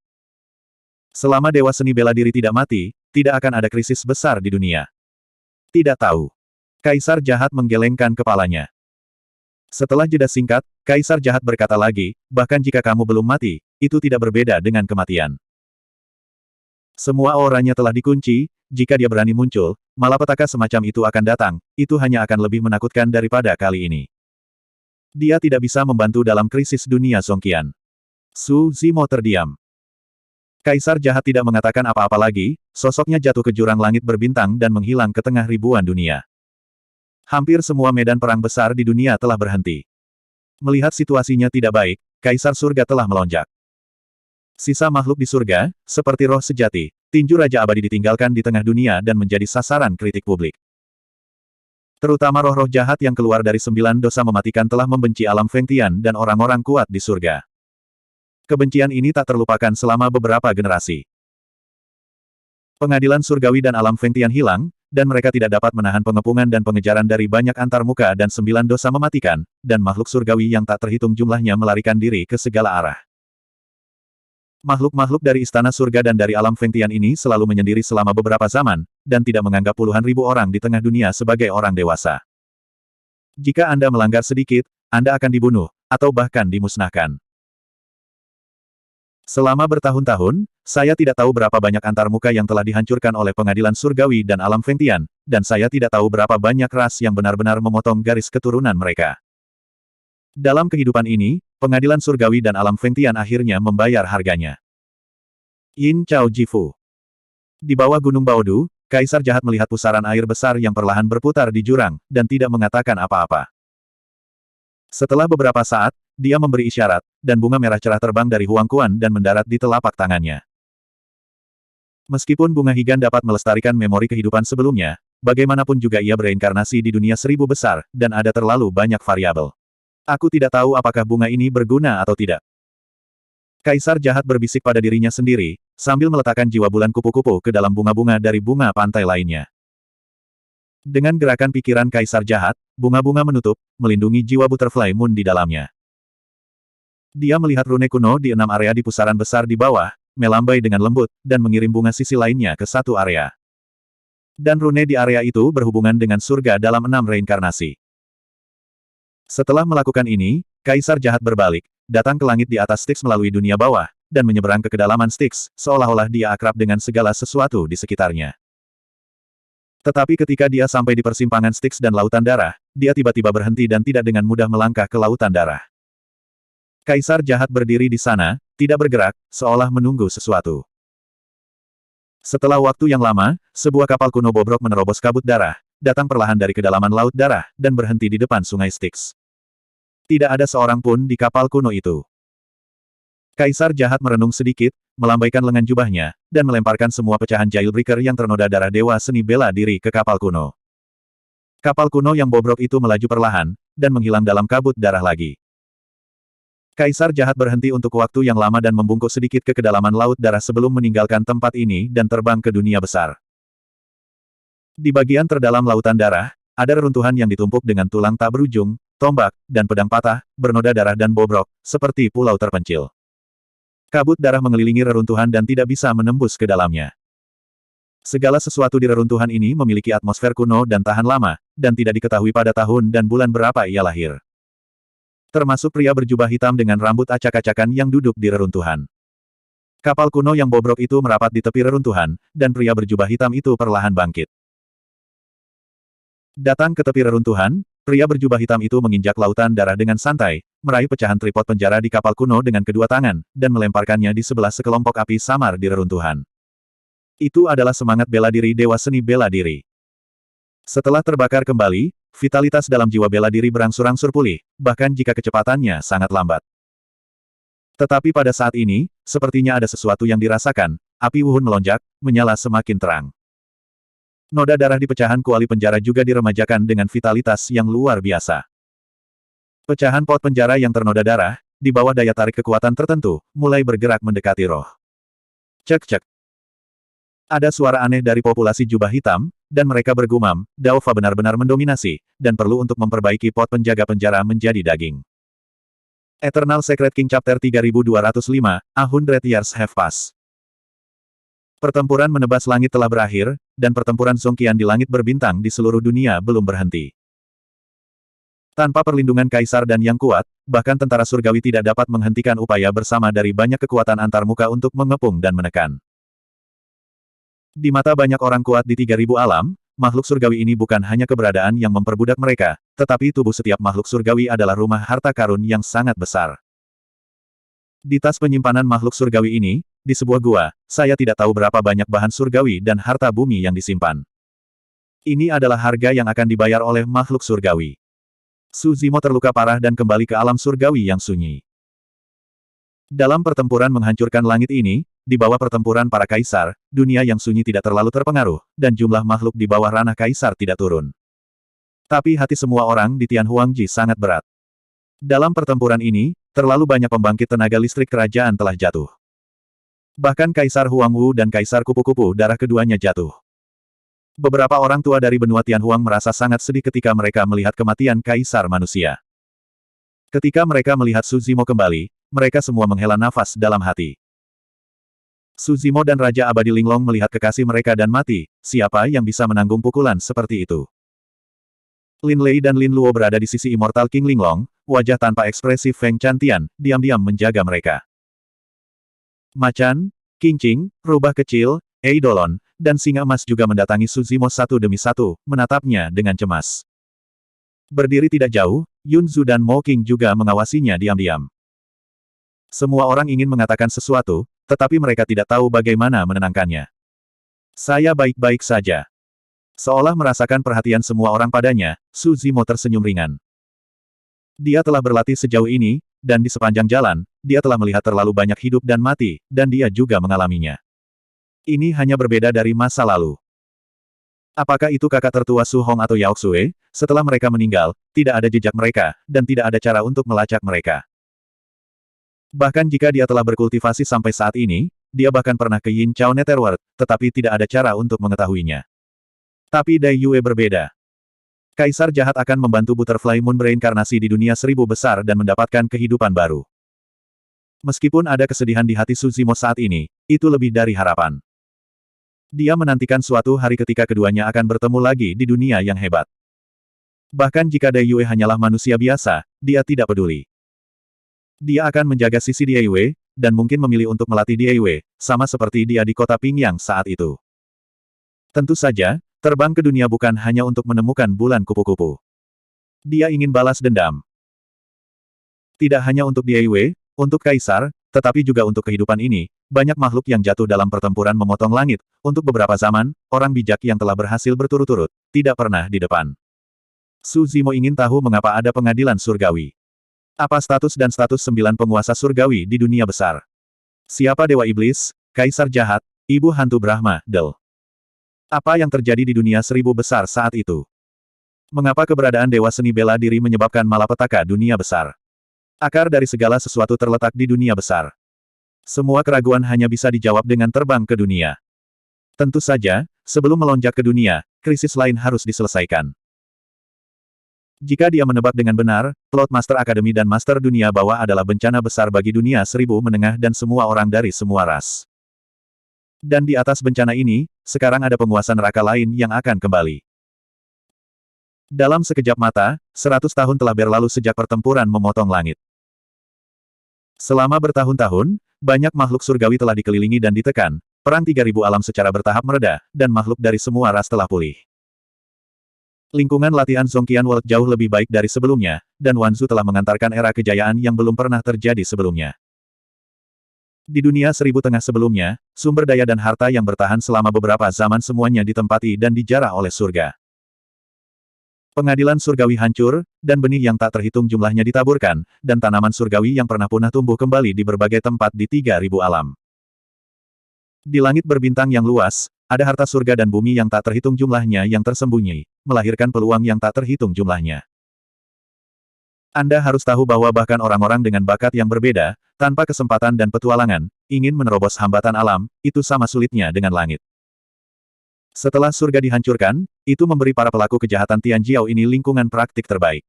Selama dewa seni bela diri tidak mati, tidak akan ada krisis besar di dunia. Tidak tahu. Kaisar Jahat menggelengkan kepalanya. Setelah jeda singkat, Kaisar Jahat berkata lagi, bahkan jika kamu belum mati, itu tidak berbeda dengan kematian. Semua auranya telah dikunci, jika dia berani muncul, malapetaka semacam itu akan datang, itu hanya akan lebih menakutkan daripada kali ini. Dia tidak bisa membantu dalam krisis dunia Zongqian. Su Zimo terdiam. Kaisar Jahat tidak mengatakan apa-apa lagi, sosoknya jatuh ke jurang langit berbintang dan menghilang ke tengah ribuan dunia. Hampir semua medan perang besar di dunia telah berhenti. Melihat situasinya tidak baik, Kaisar Surga telah melonjak. Sisa makhluk di surga, seperti roh sejati, tinju Raja Abadi ditinggalkan di tengah dunia dan menjadi sasaran kritik publik. Terutama roh-roh jahat yang keluar dari 9 dosa mematikan telah membenci alam Fengtian dan orang-orang kuat di surga. Kebencian ini tak terlupakan selama beberapa generasi. Pengadilan surgawi dan alam Fengtian hilang, dan mereka tidak dapat menahan pengepungan dan pengejaran dari banyak antarmuka dan 9 dosa mematikan, dan makhluk surgawi yang tak terhitung jumlahnya melarikan diri ke segala arah. Makhluk-makhluk dari istana surga dan dari alam Fengtian ini selalu menyendiri selama beberapa zaman, dan tidak menganggap puluhan ribu orang di tengah dunia sebagai orang dewasa. Jika Anda melanggar sedikit, Anda akan dibunuh, atau bahkan dimusnahkan. Selama bertahun-tahun, saya tidak tahu berapa banyak antarmuka yang telah dihancurkan oleh pengadilan surgawi dan alam Fengtian, dan saya tidak tahu berapa banyak ras yang benar-benar memotong garis keturunan mereka. Dalam kehidupan ini, pengadilan surgawi dan alam Fengtian akhirnya membayar harganya. Yin Chao Jifu. Di bawah Gunung Baodu, Kaisar Jahat melihat pusaran air besar yang perlahan berputar di jurang, dan tidak mengatakan apa-apa. Setelah beberapa saat, dia memberi isyarat, dan bunga merah cerah terbang dari Huang Quan dan mendarat di telapak tangannya. Meskipun bunga higan dapat melestarikan memori kehidupan sebelumnya, bagaimanapun juga ia bereinkarnasi di dunia seribu besar, dan ada terlalu banyak variabel. Aku tidak tahu apakah bunga ini berguna atau tidak. Kaisar Jahat berbisik pada dirinya sendiri, sambil meletakkan jiwa bulan kupu-kupu ke dalam bunga-bunga dari bunga pantai lainnya. Dengan gerakan pikiran Kaisar Jahat, bunga-bunga menutup, melindungi jiwa Butterfly Moon di dalamnya. Dia melihat rune kuno di 6 area di pusaran besar di bawah, melambai dengan lembut, dan mengirim bunga sisi lainnya ke satu area. Dan rune di area itu berhubungan dengan surga dalam 6 reinkarnasi. Setelah melakukan ini, Kaisar Jahat berbalik, datang ke langit di atas Styx melalui dunia bawah, dan menyeberang ke kedalaman Styx, seolah-olah dia akrab dengan segala sesuatu di sekitarnya. Tetapi ketika dia sampai di persimpangan Styx dan Lautan Darah, dia tiba-tiba berhenti dan tidak dengan mudah melangkah ke Lautan Darah. Kaisar Jahat berdiri di sana, tidak bergerak, seolah menunggu sesuatu. Setelah waktu yang lama, sebuah kapal kuno bobrok menerobos kabut darah, datang perlahan dari kedalaman Laut Darah, dan berhenti di depan sungai Styx. Tidak ada seorang pun di kapal kuno itu. Kaisar Jahat merenung sedikit, melambaikan lengan jubahnya, dan melemparkan semua pecahan Jailbreaker yang ternoda darah Dewa Seni Bela Diri ke kapal kuno. Kapal kuno yang bobrok itu melaju perlahan, dan menghilang dalam kabut darah lagi. Kaisar Jahat berhenti untuk waktu yang lama dan membungkuk sedikit ke kedalaman Laut Darah sebelum meninggalkan tempat ini dan terbang ke dunia besar. Di bagian terdalam Lautan Darah, ada reruntuhan yang ditumpuk dengan tulang tak berujung, tombak, dan pedang patah, bernoda darah dan bobrok, seperti pulau terpencil. Kabut darah mengelilingi reruntuhan dan tidak bisa menembus ke dalamnya. Segala sesuatu di reruntuhan ini memiliki atmosfer kuno dan tahan lama, dan tidak diketahui pada tahun dan bulan berapa ia lahir. Termasuk pria berjubah hitam dengan rambut acak-acakan yang duduk di reruntuhan. Kapal kuno yang bobrok itu merapat di tepi reruntuhan, dan pria berjubah hitam itu perlahan bangkit. Datang ke tepi reruntuhan, pria berjubah hitam itu menginjak Lautan Darah dengan santai, meraih pecahan tripod penjara di kapal kuno dengan kedua tangan, dan melemparkannya di sebelah sekelompok api samar di reruntuhan. Itu adalah semangat bela diri Dewa Seni Bela Diri. Setelah terbakar kembali, vitalitas dalam jiwa bela diri berangsur-angsur pulih, bahkan jika kecepatannya sangat lambat. Tetapi pada saat ini, sepertinya ada sesuatu yang dirasakan, api Wuhun melonjak, menyala semakin terang. Noda darah di pecahan kuali penjara juga diremajakan dengan vitalitas yang luar biasa. Pecahan pot penjara yang ternoda darah, di bawah daya tarik kekuatan tertentu, mulai bergerak mendekati roh. Cek-cek. Ada suara aneh dari populasi jubah hitam, dan mereka bergumam, Daofa benar-benar mendominasi, dan perlu untuk memperbaiki pot penjaga penjara menjadi daging. Eternal Secret King Chapter 3205, A Hundred Years Have Passed. Pertempuran menebas langit telah berakhir, dan pertempuran Songqian di langit berbintang di seluruh dunia belum berhenti. Tanpa perlindungan kaisar dan yang kuat, bahkan tentara surgawi tidak dapat menghentikan upaya bersama dari banyak kekuatan antarmuka untuk mengepung dan menekan. Di mata banyak orang kuat di 3000 alam, makhluk surgawi ini bukan hanya keberadaan yang memperbudak mereka, tetapi tubuh setiap makhluk surgawi adalah rumah harta karun yang sangat besar. Di tas penyimpanan makhluk surgawi ini, di sebuah gua, saya tidak tahu berapa banyak bahan surgawi dan harta bumi yang disimpan. Ini adalah harga yang akan dibayar oleh makhluk surgawi. Su Zimo terluka parah dan kembali ke alam surgawi yang sunyi. Dalam pertempuran menghancurkan langit ini, di bawah pertempuran para kaisar, dunia yang sunyi tidak terlalu terpengaruh, dan jumlah makhluk di bawah ranah kaisar tidak turun. Tapi hati semua orang di Tianhuangji sangat berat. Dalam pertempuran ini, terlalu banyak pembangkit tenaga listrik kerajaan telah jatuh. Bahkan Kaisar Huangwu dan Kaisar Kupu-Kupu darah keduanya jatuh. Beberapa orang tua dari benua Tianhuang merasa sangat sedih ketika mereka melihat kematian Kaisar manusia. Ketika mereka melihat Su Zimo kembali, mereka semua menghela nafas dalam hati. Su Zimo dan Raja Abadi Linglong melihat kekasih mereka dan mati, siapa yang bisa menanggung pukulan seperti itu? Lin Lei dan Lin Luo berada di sisi Immortal King Linglong, wajah tanpa ekspresi Feng Chantian, diam-diam menjaga mereka. Macan, Kincing, rubah kecil, Eidolon, dan singa emas juga mendatangi Suzimo satu demi satu, menatapnya dengan cemas. Berdiri tidak jauh, Yun Zhu dan Mo Qing juga mengawasinya diam-diam. Semua orang ingin mengatakan sesuatu, tetapi mereka tidak tahu bagaimana menenangkannya. Saya baik-baik saja. Seolah merasakan perhatian semua orang padanya, Su Zimo tersenyum ringan. Dia telah berlatih sejauh ini, dan di sepanjang jalan, dia telah melihat terlalu banyak hidup dan mati, dan dia juga mengalaminya. Ini hanya berbeda dari masa lalu. Apakah itu kakak tertua Su Hong atau Yao Xue? Setelah mereka meninggal, tidak ada jejak mereka, dan tidak ada cara untuk melacak mereka. Bahkan jika dia telah berkultivasi sampai saat ini, dia bahkan pernah ke Yin Chao Netherworld, tetapi tidak ada cara untuk mengetahuinya. Tapi Dai Yue berbeda. Kaisar jahat akan membantu Butterfly Moon bereinkarnasi di dunia seribu besar dan mendapatkan kehidupan baru. Meskipun ada kesedihan di hati Su Zimo saat ini, itu lebih dari harapan. Dia menantikan suatu hari ketika keduanya akan bertemu lagi di dunia yang hebat. Bahkan jika Dai Yue hanyalah manusia biasa, dia tidak peduli. Dia akan menjaga sisi Dai Yue, dan mungkin memilih untuk melatih Dai Yue, sama seperti dia di kota Pingyang saat itu. Tentu saja, terbang ke dunia bukan hanya untuk menemukan bulan kupu-kupu. Dia ingin balas dendam. Tidak hanya untuk Dai Yue, untuk Kaisar, tetapi juga untuk kehidupan ini, banyak makhluk yang jatuh dalam pertempuran memotong langit. Untuk beberapa zaman, orang bijak yang telah berhasil berturut-turut, tidak pernah di depan. Su Zimo ingin tahu mengapa ada pengadilan surgawi. Apa status dan status 9 penguasa surgawi di dunia besar? Siapa Dewa Iblis, Kaisar Jahat, Ibu Hantu Brahma, Del? Apa yang terjadi di dunia seribu besar saat itu? Mengapa keberadaan Dewa Seni bela diri menyebabkan malapetaka dunia besar? Akar dari segala sesuatu terletak di dunia besar. Semua keraguan hanya bisa dijawab dengan terbang ke dunia. Tentu saja, sebelum melonjak ke dunia, krisis lain harus diselesaikan. Jika dia menebak dengan benar, Plot Master Academy dan Master Dunia Bawah adalah bencana besar bagi dunia seribu menengah dan semua orang dari semua ras. Dan di atas bencana ini, sekarang ada penguasa neraka lain yang akan kembali. Dalam sekejap mata, 100 tahun telah berlalu sejak pertempuran memotong langit. Selama bertahun-tahun, banyak makhluk surgawi telah dikelilingi dan ditekan, perang 3000 alam secara bertahap mereda, dan makhluk dari semua ras telah pulih. Lingkungan latihan Zhongqian World jauh lebih baik dari sebelumnya, dan Wanzu telah mengantarkan era kejayaan yang belum pernah terjadi sebelumnya. Di dunia seribu tengah sebelumnya, sumber daya dan harta yang bertahan selama beberapa zaman semuanya ditempati dan dijarah oleh surga. Pengadilan surgawi hancur, dan benih yang tak terhitung jumlahnya ditaburkan, dan tanaman surgawi yang pernah punah tumbuh kembali di berbagai tempat di 3000 alam. Di langit berbintang yang luas, ada harta surga dan bumi yang tak terhitung jumlahnya yang tersembunyi, melahirkan peluang yang tak terhitung jumlahnya. Anda harus tahu bahwa bahkan orang-orang dengan bakat yang berbeda, tanpa kesempatan dan petualangan, ingin menerobos hambatan alam, itu sama sulitnya dengan langit. Setelah surga dihancurkan, itu memberi para pelaku kejahatan Tianjiao ini lingkungan praktik terbaik.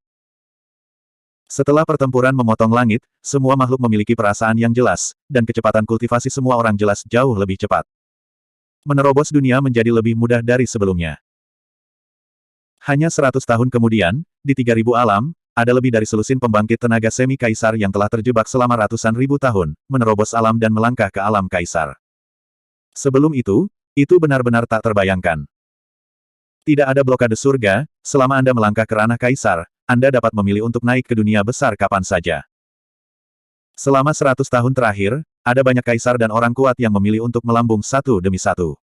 Setelah pertempuran memotong langit, semua makhluk memiliki perasaan yang jelas, dan kecepatan kultivasi semua orang jelas jauh lebih cepat. Menerobos dunia menjadi lebih mudah dari sebelumnya. Hanya 100 tahun kemudian, di 3000 alam, ada lebih dari selusin pembangkit tenaga semi-kaisar yang telah terjebak selama ratusan ribu tahun, menerobos alam dan melangkah ke alam kaisar. Sebelum itu benar-benar tak terbayangkan. Tidak ada blokade surga, selama Anda melangkah ke ranah kaisar, Anda dapat memilih untuk naik ke dunia besar kapan saja. Selama 100 tahun terakhir, ada banyak kaisar dan orang kuat yang memilih untuk melambung satu demi satu.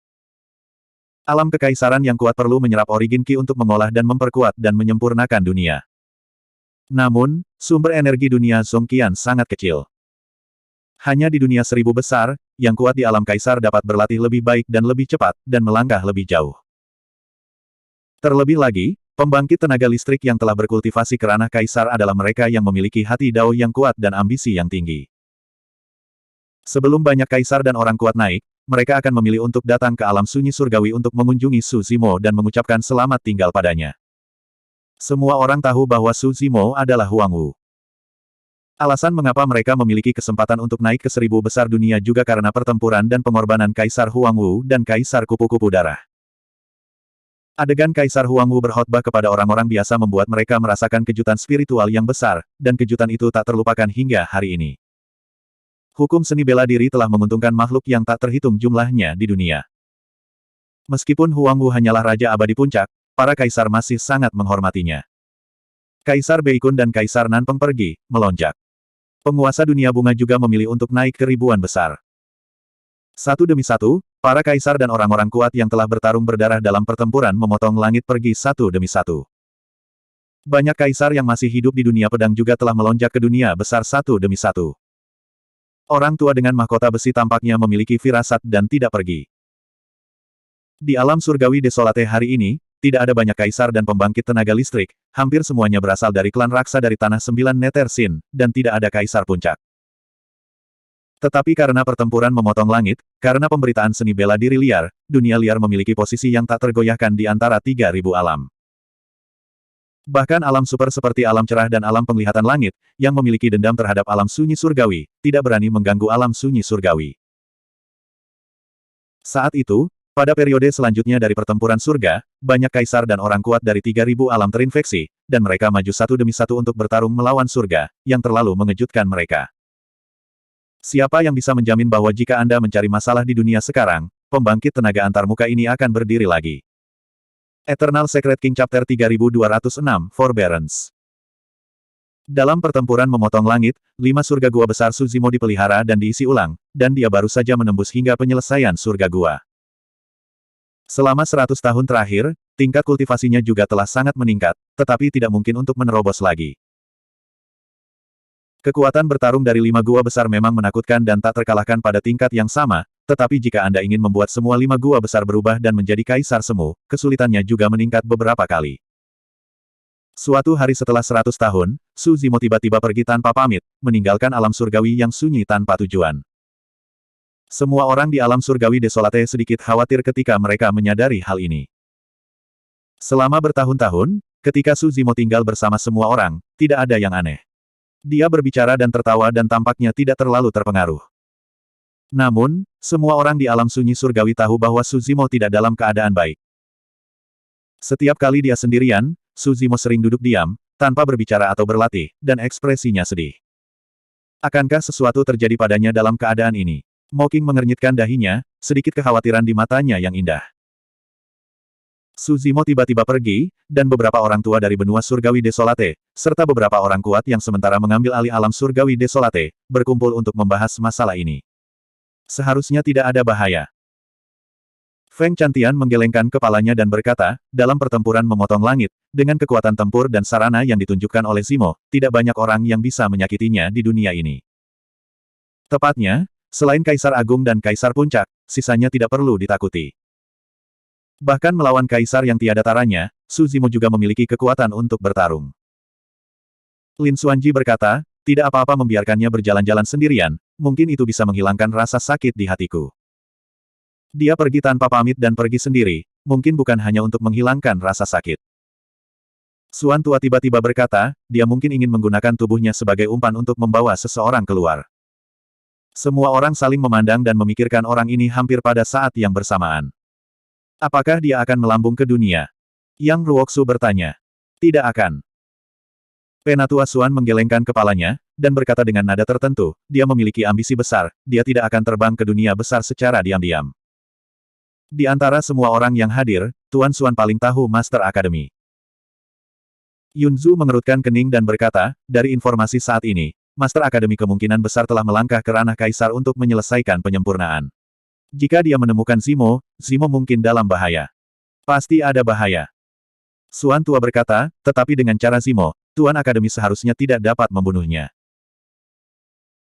Alam kekaisaran yang kuat perlu menyerap origin Qi untuk mengolah dan memperkuat dan menyempurnakan dunia. Namun, sumber energi dunia Zhongqian sangat kecil. Hanya di dunia seribu besar, yang kuat di alam kaisar dapat berlatih lebih baik dan lebih cepat, dan melangkah lebih jauh. Terlebih lagi, pembangkit tenaga listrik yang telah berkultivasi ke ranah kaisar adalah mereka yang memiliki hati Dao yang kuat dan ambisi yang tinggi. Sebelum banyak kaisar dan orang kuat naik, mereka akan memilih untuk datang ke alam sunyi surgawi untuk mengunjungi Su Zimo dan mengucapkan selamat tinggal padanya. Semua orang tahu bahwa Su Zimo adalah Huang Wu. Alasan mengapa mereka memiliki kesempatan untuk naik ke seribu besar dunia juga karena pertempuran dan pengorbanan Kaisar Huang Wu dan Kaisar Kupu-Kupu Darah. Adegan Kaisar Huangwu berkhotbah kepada orang-orang biasa membuat mereka merasakan kejutan spiritual yang besar, dan kejutan itu tak terlupakan hingga hari ini. Hukum seni bela diri telah menguntungkan makhluk yang tak terhitung jumlahnya di dunia. Meskipun Huangwu hanyalah Raja Abadi Puncak, para kaisar masih sangat menghormatinya. Kaisar Beikun dan Kaisar Nanpeng pergi, melonjak. Penguasa dunia bunga juga memilih untuk naik ke ribuan besar. Satu demi satu, para kaisar dan orang-orang kuat yang telah bertarung berdarah dalam pertempuran memotong langit pergi satu demi satu. Banyak kaisar yang masih hidup di dunia pedang juga telah melonjak ke dunia besar satu demi satu. Orang tua dengan mahkota besi tampaknya memiliki firasat dan tidak pergi. Di alam surgawi desolate hari ini, tidak ada banyak kaisar dan pembangkit tenaga listrik, hampir semuanya berasal dari klan raksa dari Tanah Sembilan Nether Sin, dan tidak ada kaisar puncak. Tetapi karena pertempuran memotong langit, karena pemberitaan seni bela diri liar, dunia liar memiliki posisi yang tak tergoyahkan di antara 3.000 alam. Bahkan alam super seperti alam cerah dan alam penglihatan langit, yang memiliki dendam terhadap alam sunyi surgawi, tidak berani mengganggu alam sunyi surgawi. Saat itu, pada periode selanjutnya dari pertempuran surga, banyak kaisar dan orang kuat dari 3.000 alam terinfeksi, dan mereka maju satu demi satu untuk bertarung melawan surga, yang terlalu mengejutkan mereka. Siapa yang bisa menjamin bahwa jika Anda mencari masalah di dunia sekarang, pembangkit tenaga antarmuka ini akan berdiri lagi? Eternal Secret King Chapter 3206, Forbearance. Dalam pertempuran memotong langit, 5 surga gua besar Suzimo dipelihara dan diisi ulang, dan dia baru saja menembus hingga penyelesaian surga gua. Selama 100 tahun terakhir, tingkat kultivasinya juga telah sangat meningkat, tetapi tidak mungkin untuk menerobos lagi. Kekuatan bertarung dari 5 gua besar memang menakutkan dan tak terkalahkan pada tingkat yang sama, tetapi jika Anda ingin membuat semua 5 gua besar berubah dan menjadi kaisar semu, kesulitannya juga meningkat beberapa kali. Suatu hari setelah 100 tahun, Suzimo tiba-tiba pergi tanpa pamit, meninggalkan alam surgawi yang sunyi tanpa tujuan. Semua orang di alam surgawi desolate sedikit khawatir ketika mereka menyadari hal ini. Selama bertahun-tahun, ketika Suzimo tinggal bersama semua orang, tidak ada yang aneh. Dia berbicara dan tertawa dan tampaknya tidak terlalu terpengaruh. Namun, semua orang di alam sunyi surgawi tahu bahwa Suzimo tidak dalam keadaan baik. Setiap kali dia sendirian, Suzimo sering duduk diam, tanpa berbicara atau berlatih, dan ekspresinya sedih. Akankah sesuatu terjadi padanya dalam keadaan ini? Mocking mengernyitkan dahinya, sedikit kekhawatiran di matanya yang indah. Suzimo tiba-tiba pergi, dan beberapa orang tua dari benua surgawi desolate, serta beberapa orang kuat yang sementara mengambil alih alam surgawi desolate, berkumpul untuk membahas masalah ini. Seharusnya tidak ada bahaya. Feng Chantian menggelengkan kepalanya dan berkata, dalam pertempuran memotong langit, dengan kekuatan tempur dan sarana yang ditunjukkan oleh Zimo, tidak banyak orang yang bisa menyakitinya di dunia ini. Tepatnya, selain Kaisar Agung dan Kaisar Puncak, sisanya tidak perlu ditakuti. Bahkan melawan Kaisar yang tiada taranya, Suzimo juga memiliki kekuatan untuk bertarung. Lin Xuanji berkata, tidak apa-apa membiarkannya berjalan-jalan sendirian, mungkin itu bisa menghilangkan rasa sakit di hatiku. Dia pergi tanpa pamit dan pergi sendiri, mungkin bukan hanya untuk menghilangkan rasa sakit. Suan tua tiba-tiba berkata, dia mungkin ingin menggunakan tubuhnya sebagai umpan untuk membawa seseorang keluar. Semua orang saling memandang dan memikirkan orang ini hampir pada saat yang bersamaan. Apakah dia akan melambung ke dunia? Yang Ruoksu bertanya. Tidak akan. Penatua Suan menggelengkan kepalanya, dan berkata dengan nada tertentu, dia memiliki ambisi besar, dia tidak akan terbang ke dunia besar secara diam-diam. Di antara semua orang yang hadir, Tuan Suan paling tahu Master Academy. Yunzu mengerutkan kening dan berkata, dari informasi saat ini, Master Academy kemungkinan besar telah melangkah ke ranah Kaisar untuk menyelesaikan penyempurnaan. Jika dia menemukan Zimo, Zimo mungkin dalam bahaya. Pasti ada bahaya. Suan tua berkata, tetapi dengan cara Zimo, Tuan Akademi seharusnya tidak dapat membunuhnya.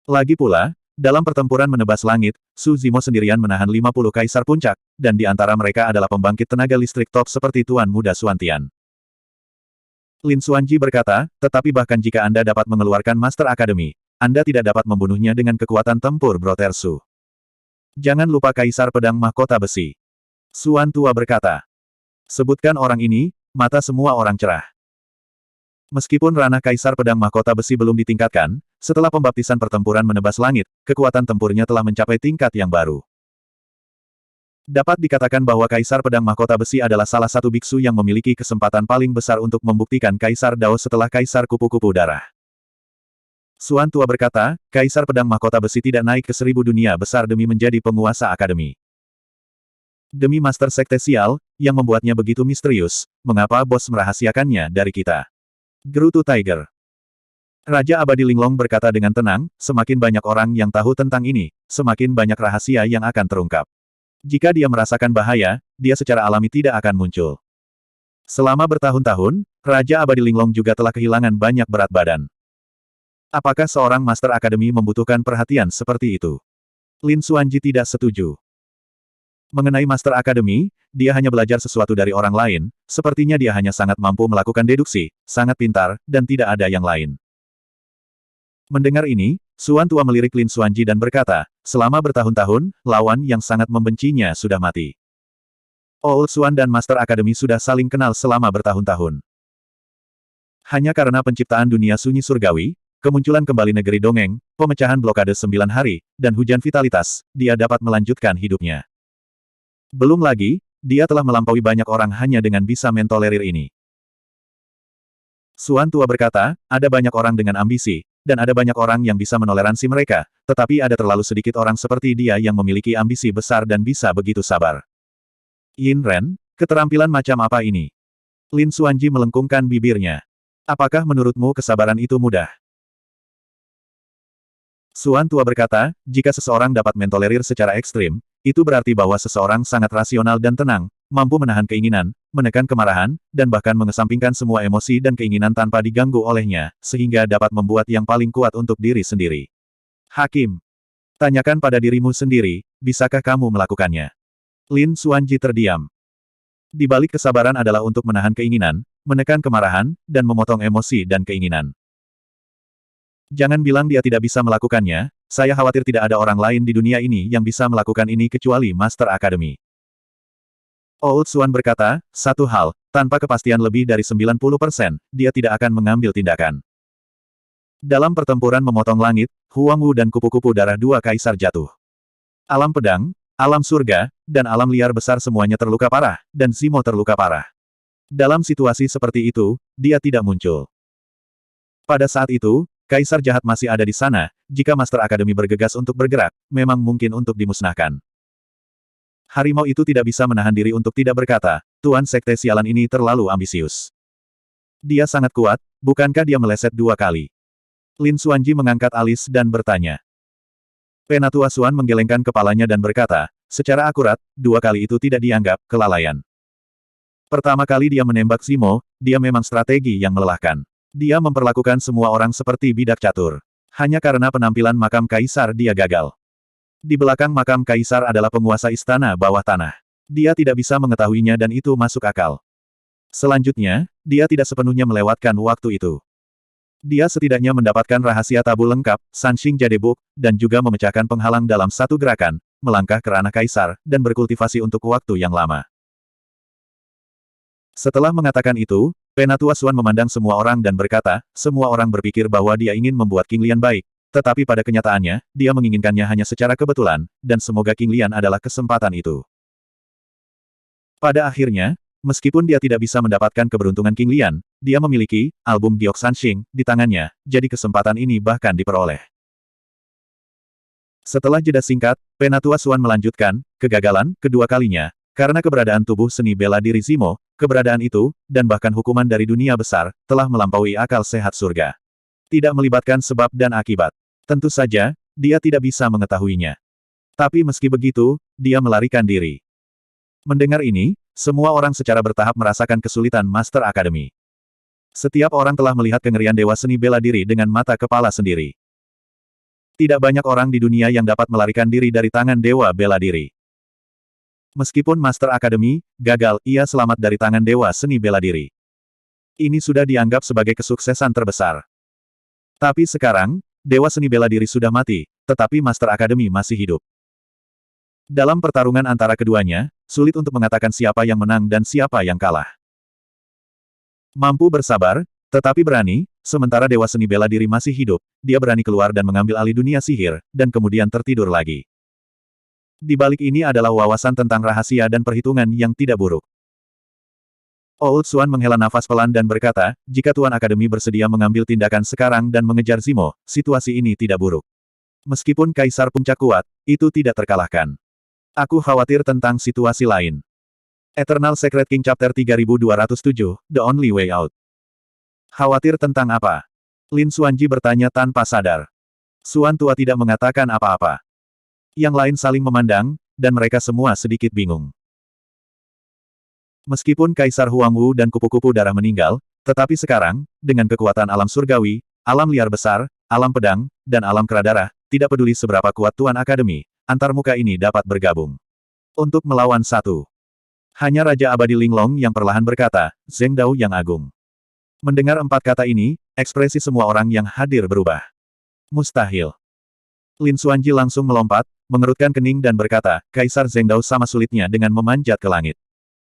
Lagi pula, dalam pertempuran menebas langit, Su Zimo sendirian menahan 50 kaisar puncak, dan di antara mereka adalah pembangkit tenaga listrik top seperti Tuan Muda Suantian. Lin Xuanji berkata, tetapi bahkan jika Anda dapat mengeluarkan Master Academy, Anda tidak dapat membunuhnya dengan kekuatan tempur Brotersu. Jangan lupa Kaisar Pedang Mahkota Besi. Suan tua berkata. Sebutkan orang ini, mata semua orang cerah. Meskipun ranah Kaisar Pedang Mahkota Besi belum ditingkatkan, setelah pembaptisan pertempuran menebas langit, kekuatan tempurnya telah mencapai tingkat yang baru. Dapat dikatakan bahwa Kaisar Pedang Mahkota Besi adalah salah satu biksu yang memiliki kesempatan paling besar untuk membuktikan Kaisar Dao setelah Kaisar Kupu-Kupu Darah. Suan Tua berkata, Kaisar Pedang Mahkota Besi tidak naik ke 1000 dunia besar demi menjadi penguasa akademi. Demi Master Sekte Sial, yang membuatnya begitu misterius, mengapa bos merahasiakannya dari kita? Gerutu Tiger. Raja Abadi Linglong berkata dengan tenang, semakin banyak orang yang tahu tentang ini, semakin banyak rahasia yang akan terungkap. Jika dia merasakan bahaya, dia secara alami tidak akan muncul. Selama bertahun-tahun, Raja Abadi Linglong juga telah kehilangan banyak berat badan. Apakah seorang Master Akademi membutuhkan perhatian seperti itu? Lin Xuanji tidak setuju. Mengenai Master Akademi, dia hanya belajar sesuatu dari orang lain, sepertinya dia hanya sangat mampu melakukan deduksi, sangat pintar, dan tidak ada yang lain. Mendengar ini, Suan Tua melirik Lin Xuanji dan berkata, selama bertahun-tahun, lawan yang sangat membencinya sudah mati. Old Xuan dan Master Akademi sudah saling kenal selama bertahun-tahun. Hanya karena penciptaan dunia sunyi surgawi, kemunculan kembali negeri dongeng, pemecahan blokade 9 hari, dan hujan vitalitas, dia dapat melanjutkan hidupnya. Belum lagi, dia telah melampaui banyak orang hanya dengan bisa mentolerir ini. Suan Tua berkata, ada banyak orang dengan ambisi, dan ada banyak orang yang bisa menoleransi mereka, tetapi ada terlalu sedikit orang seperti dia yang memiliki ambisi besar dan bisa begitu sabar. Yin Ren, keterampilan macam apa ini? Lin Xuanji melengkungkan bibirnya. Apakah menurutmu kesabaran itu mudah? Suan Tua berkata, jika seseorang dapat mentolerir secara ekstrim, itu berarti bahwa seseorang sangat rasional dan tenang, mampu menahan keinginan, menekan kemarahan, dan bahkan mengesampingkan semua emosi dan keinginan tanpa diganggu olehnya, sehingga dapat membuat yang paling kuat untuk diri sendiri. Hakim. Tanyakan pada dirimu sendiri, bisakah kamu melakukannya? Lin Xuanji terdiam. Di balik kesabaran adalah untuk menahan keinginan, menekan kemarahan, dan memotong emosi dan keinginan. Jangan bilang dia tidak bisa melakukannya, saya khawatir tidak ada orang lain di dunia ini yang bisa melakukan ini kecuali Master Akademi. Old Xuan berkata, satu hal, tanpa kepastian lebih dari 90%, dia tidak akan mengambil tindakan. Dalam pertempuran memotong langit, Huang Wu dan kupu-kupu darah dua kaisar jatuh. Alam pedang, alam surga, dan alam liar besar semuanya terluka parah, dan Zimo terluka parah. Dalam situasi seperti itu, dia tidak muncul. Pada saat itu, Kaisar jahat masih ada di sana, jika Master Akademi bergegas untuk bergerak, memang mungkin untuk dimusnahkan. Harimau itu tidak bisa menahan diri untuk tidak berkata, Tuan Sekte Sialan ini terlalu ambisius. Dia sangat kuat, bukankah dia meleset 2 kali? Lin Xuanji mengangkat alis dan bertanya. Penatua Xuan menggelengkan kepalanya dan berkata, secara akurat, 2 kali itu tidak dianggap kelalaian. Pertama kali dia menembak Zimo, dia memang strategi yang melelahkan. Dia memperlakukan semua orang seperti bidak catur. Hanya karena penampilan makam kaisar dia gagal. Di belakang makam kaisar adalah penguasa istana bawah tanah. Dia tidak bisa mengetahuinya dan itu masuk akal. Selanjutnya, dia tidak sepenuhnya melewatkan waktu itu. Dia setidaknya mendapatkan rahasia tabu lengkap, Sanxing Jadebook, dan juga memecahkan penghalang dalam satu gerakan, melangkah ke ranah kaisar, dan berkultivasi untuk waktu yang lama. Setelah mengatakan itu, Penatua Xuan memandang semua orang dan berkata, semua orang berpikir bahwa dia ingin membuat King Lian baik, tetapi pada kenyataannya, dia menginginkannya hanya secara kebetulan, dan semoga King Lian adalah kesempatan itu. Pada akhirnya, meskipun dia tidak bisa mendapatkan keberuntungan King Lian, dia memiliki album Giok Sanxing di tangannya, jadi kesempatan ini bahkan diperoleh. Setelah jeda singkat, Penatua Xuan melanjutkan, kegagalan kedua kalinya, karena keberadaan tubuh seni bela diri Zimo, keberadaan itu, dan bahkan hukuman dari dunia besar, telah melampaui akal sehat surga. Tidak melibatkan sebab dan akibat. Tentu saja, dia tidak bisa mengetahuinya. Tapi meski begitu, dia melarikan diri. Mendengar ini, semua orang secara bertahap merasakan kesulitan Master Academy. Setiap orang telah melihat kengerian dewa seni bela diri dengan mata kepala sendiri. Tidak banyak orang di dunia yang dapat melarikan diri dari tangan dewa bela diri. Meskipun Master Academy gagal, ia selamat dari tangan dewa seni bela diri. Ini sudah dianggap sebagai kesuksesan terbesar. Tapi sekarang, dewa seni bela diri sudah mati, tetapi Master Academy masih hidup. Dalam pertarungan antara keduanya, sulit untuk mengatakan siapa yang menang dan siapa yang kalah. Mampu bersabar, tetapi berani, sementara dewa seni bela diri masih hidup, dia berani keluar dan mengambil alih dunia sihir, dan kemudian tertidur lagi. Di balik ini adalah wawasan tentang rahasia dan perhitungan yang tidak buruk. Old Swan menghela nafas pelan dan berkata, jika Tuan Akademi bersedia mengambil tindakan sekarang dan mengejar Zimo, situasi ini tidak buruk. Meskipun Kaisar Puncak kuat, itu tidak terkalahkan. Aku khawatir tentang situasi lain. Eternal Secret King Chapter 3207, The Only Way Out. Khawatir tentang apa? Lin Xuanji bertanya tanpa sadar. Xuan tua tidak mengatakan apa-apa. Yang lain saling memandang, dan mereka semua sedikit bingung. Meskipun Kaisar Huangwu dan kupu-kupu darah meninggal, tetapi sekarang, dengan kekuatan alam surgawi, alam liar besar, alam pedang, dan alam kera darah, tidak peduli seberapa kuat Tuan Akademi, antar muka ini dapat bergabung. Untuk melawan satu. Hanya Raja Abadi Linglong yang perlahan berkata, Zheng Dao yang agung. Mendengar 4 kata ini, ekspresi semua orang yang hadir berubah. Mustahil. Lin Xuanji langsung melompat, mengerutkan kening dan berkata, Kaisar Zheng Dao sama sulitnya dengan memanjat ke langit.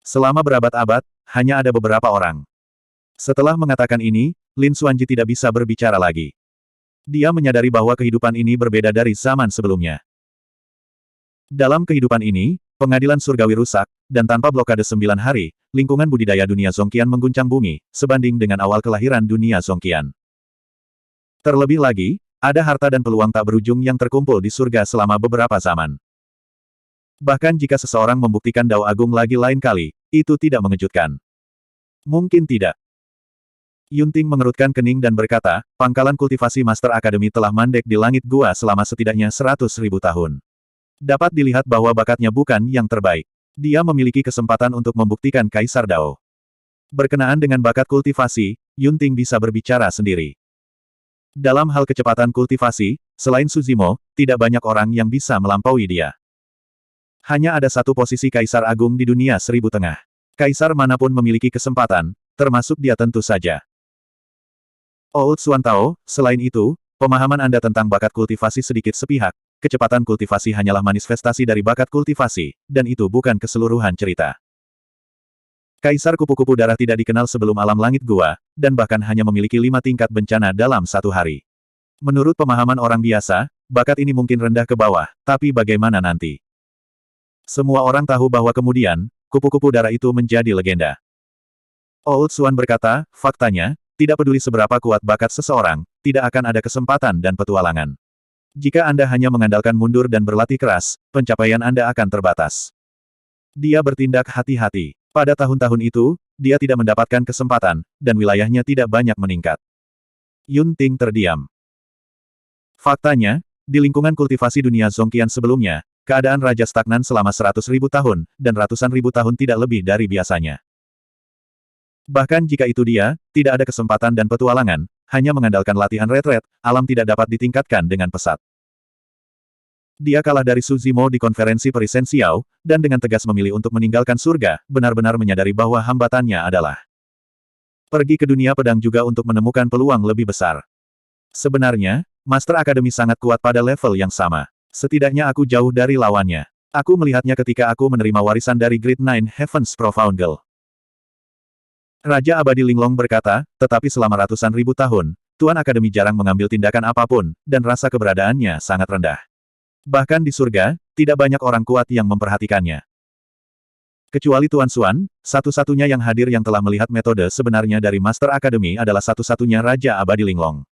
Selama berabad-abad, hanya ada beberapa orang. Setelah mengatakan ini, Lin Xuanji tidak bisa berbicara lagi. Dia menyadari bahwa kehidupan ini berbeda dari zaman sebelumnya. Dalam kehidupan ini, pengadilan surgawi rusak, dan tanpa blokade 9 hari, lingkungan budidaya dunia Zongqian mengguncang bumi, sebanding dengan awal kelahiran dunia Zongqian. Terlebih lagi, ada harta dan peluang tak berujung yang terkumpul di surga selama beberapa zaman. Bahkan jika seseorang membuktikan Dao Agung lagi lain kali, itu tidak mengejutkan. Mungkin tidak. Yunting mengerutkan kening dan berkata, pangkalan kultivasi Master Academy telah mandek di langit gua selama setidaknya 100.000 tahun. Dapat dilihat bahwa bakatnya bukan yang terbaik. Dia memiliki kesempatan untuk membuktikan Kaisar Dao. Berkenaan dengan bakat kultivasi, Yunting bisa berbicara sendiri. Dalam hal kecepatan kultivasi, selain Suzimo, tidak banyak orang yang bisa melampaui dia. Hanya ada satu posisi Kaisar Agung di dunia 1000 tengah. Kaisar manapun memiliki kesempatan, termasuk dia tentu saja. Old Xuan Tao, selain itu, pemahaman Anda tentang bakat kultivasi sedikit sepihak, kecepatan kultivasi hanyalah manifestasi dari bakat kultivasi, dan itu bukan keseluruhan cerita. Kaisar kupu-kupu darah tidak dikenal sebelum alam langit gua, dan bahkan hanya memiliki 5 tingkat bencana dalam satu hari. Menurut pemahaman orang biasa, bakat ini mungkin rendah ke bawah, tapi bagaimana nanti? Semua orang tahu bahwa kemudian, kupu-kupu darah itu menjadi legenda. Old Xuan berkata, faktanya, tidak peduli seberapa kuat bakat seseorang, tidak akan ada kesempatan dan petualangan. Jika Anda hanya mengandalkan mundur dan berlatih keras, pencapaian Anda akan terbatas. Dia bertindak hati-hati. Pada tahun-tahun itu, dia tidak mendapatkan kesempatan, dan wilayahnya tidak banyak meningkat. Yunting terdiam. Faktanya, di lingkungan kultivasi dunia Zongqian sebelumnya, keadaan raja stagnan selama 100.000 tahun, dan ratusan ribu tahun tidak lebih dari biasanya. Bahkan jika itu dia, tidak ada kesempatan dan petualangan, hanya mengandalkan latihan retret, alam tidak dapat ditingkatkan dengan pesat. Dia kalah dari Su Zimo di konferensi Perisen Xiao, dan dengan tegas memilih untuk meninggalkan surga, benar-benar menyadari bahwa hambatannya adalah pergi ke dunia pedang juga untuk menemukan peluang lebih besar. Sebenarnya, Master Academy sangat kuat pada level yang sama. Setidaknya aku jauh dari lawannya. Aku melihatnya ketika aku menerima warisan dari Great Nine Heavens Profound Girl. Raja Abadi Linglong berkata, tetapi selama ratusan ribu tahun, Tuan Akademi jarang mengambil tindakan apapun, dan rasa keberadaannya sangat rendah. Bahkan di surga, tidak banyak orang kuat yang memperhatikannya. Kecuali Tuan Xuan, satu-satunya yang hadir yang telah melihat metode sebenarnya dari Master Academy adalah satu-satunya Raja Abadi Linglong.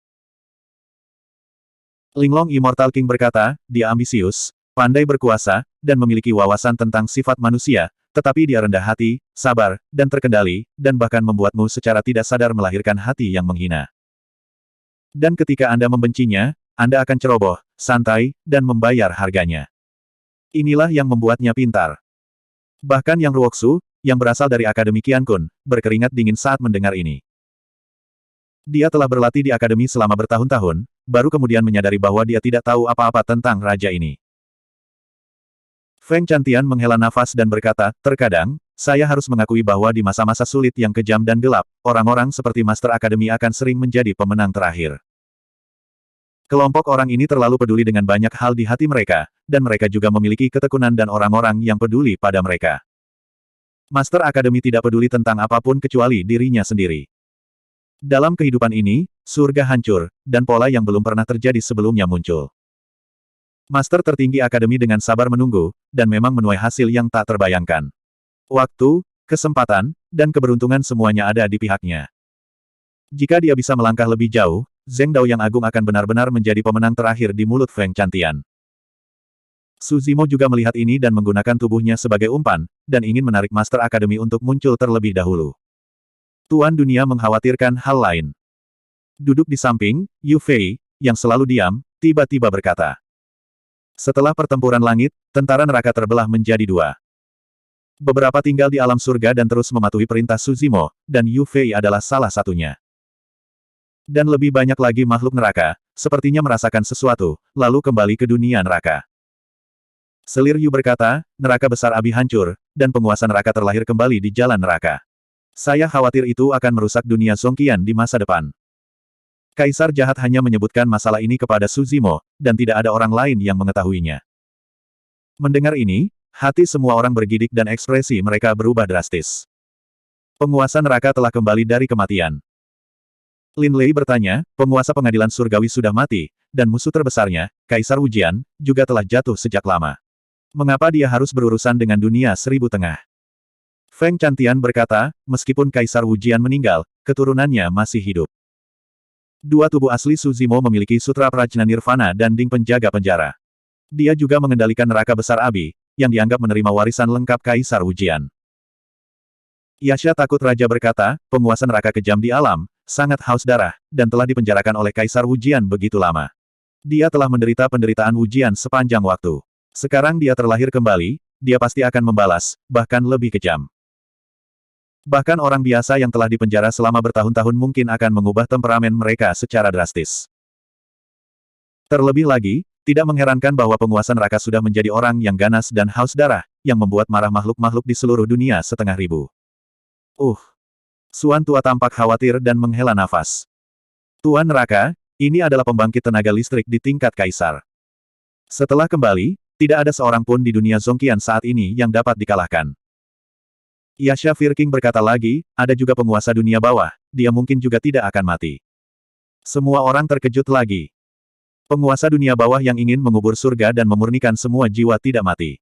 Linglong Immortal King berkata, dia ambisius, pandai berkuasa, dan memiliki wawasan tentang sifat manusia, tetapi dia rendah hati, sabar, dan terkendali, dan bahkan membuatmu secara tidak sadar melahirkan hati yang menghina. Dan ketika Anda membencinya, Anda akan ceroboh, santai, dan membayar harganya. Inilah yang membuatnya pintar. Bahkan Yang Ruoxu, yang berasal dari Akademi Qiankun, berkeringat dingin saat mendengar ini. Dia telah berlatih di akademi selama bertahun-tahun, baru kemudian menyadari bahwa dia tidak tahu apa-apa tentang raja ini. Feng Chantian menghela nafas dan berkata, terkadang, saya harus mengakui bahwa di masa-masa sulit yang kejam dan gelap, orang-orang seperti Master Academy akan sering menjadi pemenang terakhir. Kelompok orang ini terlalu peduli dengan banyak hal di hati mereka, dan mereka juga memiliki ketekunan dan orang-orang yang peduli pada mereka. Master Academy tidak peduli tentang apapun kecuali dirinya sendiri. Dalam kehidupan ini, surga hancur, dan pola yang belum pernah terjadi sebelumnya muncul. Master tertinggi akademi dengan sabar menunggu, dan memang menuai hasil yang tak terbayangkan. Waktu, kesempatan, dan keberuntungan semuanya ada di pihaknya. Jika dia bisa melangkah lebih jauh, Zheng Dao yang agung akan benar-benar menjadi pemenang terakhir di mulut Feng Chantian. Su Zimo juga melihat ini dan menggunakan tubuhnya sebagai umpan, dan ingin menarik Master Akademi untuk muncul terlebih dahulu. Tuan Dunia mengkhawatirkan hal lain. Duduk di samping, Yu Fei, yang selalu diam, tiba-tiba berkata. Setelah pertempuran langit, tentara neraka terbelah menjadi dua. Beberapa tinggal di alam surga dan terus mematuhi perintah Su Zimo, dan Yu Fei adalah salah satunya. Dan lebih banyak lagi makhluk neraka, sepertinya merasakan sesuatu, lalu kembali ke dunia neraka. Selir Yu berkata, neraka besar Abi hancur, dan penguasa neraka terlahir kembali di jalan neraka. Saya khawatir itu akan merusak dunia Zhongqian di masa depan. Kaisar jahat hanya menyebutkan masalah ini kepada Su Zimo, dan tidak ada orang lain yang mengetahuinya. Mendengar ini, hati semua orang bergidik dan ekspresi mereka berubah drastis. Penguasa neraka telah kembali dari kematian. Lin Lei bertanya, penguasa pengadilan surgawi sudah mati, dan musuh terbesarnya, Kaisar Wujian, juga telah jatuh sejak lama. Mengapa dia harus berurusan dengan dunia seribu tengah? Feng Chantian berkata, meskipun Kaisar Wujian meninggal, keturunannya masih hidup. Dua tubuh asli Su Zimo memiliki sutra prajna nirvana dan ding penjaga penjara. Dia juga mengendalikan neraka besar Abi, yang dianggap menerima warisan lengkap Kaisar Wujian. Yasha takut raja berkata, penguasa neraka kejam di alam, sangat haus darah, dan telah dipenjarakan oleh Kaisar Wujian begitu lama. Dia telah menderita penderitaan Wujian sepanjang waktu. Sekarang dia terlahir kembali, dia pasti akan membalas, bahkan lebih kejam. Bahkan orang biasa yang telah dipenjara selama bertahun-tahun mungkin akan mengubah temperamen mereka secara drastis. Terlebih lagi, tidak mengherankan bahwa penguasa neraka sudah menjadi orang yang ganas dan haus darah, yang membuat marah makhluk-makhluk di seluruh dunia 7.500. Suan tua tampak khawatir dan menghela nafas. Tuan neraka, ini adalah pembangkit tenaga listrik di tingkat kaisar. Setelah kembali, tidak ada seorang pun di dunia Zhongqian saat ini yang dapat dikalahkan. Yasha Firking berkata lagi, ada juga penguasa dunia bawah, dia mungkin juga tidak akan mati. Semua orang terkejut lagi. Penguasa dunia bawah yang ingin mengubur surga dan memurnikan semua jiwa tidak mati.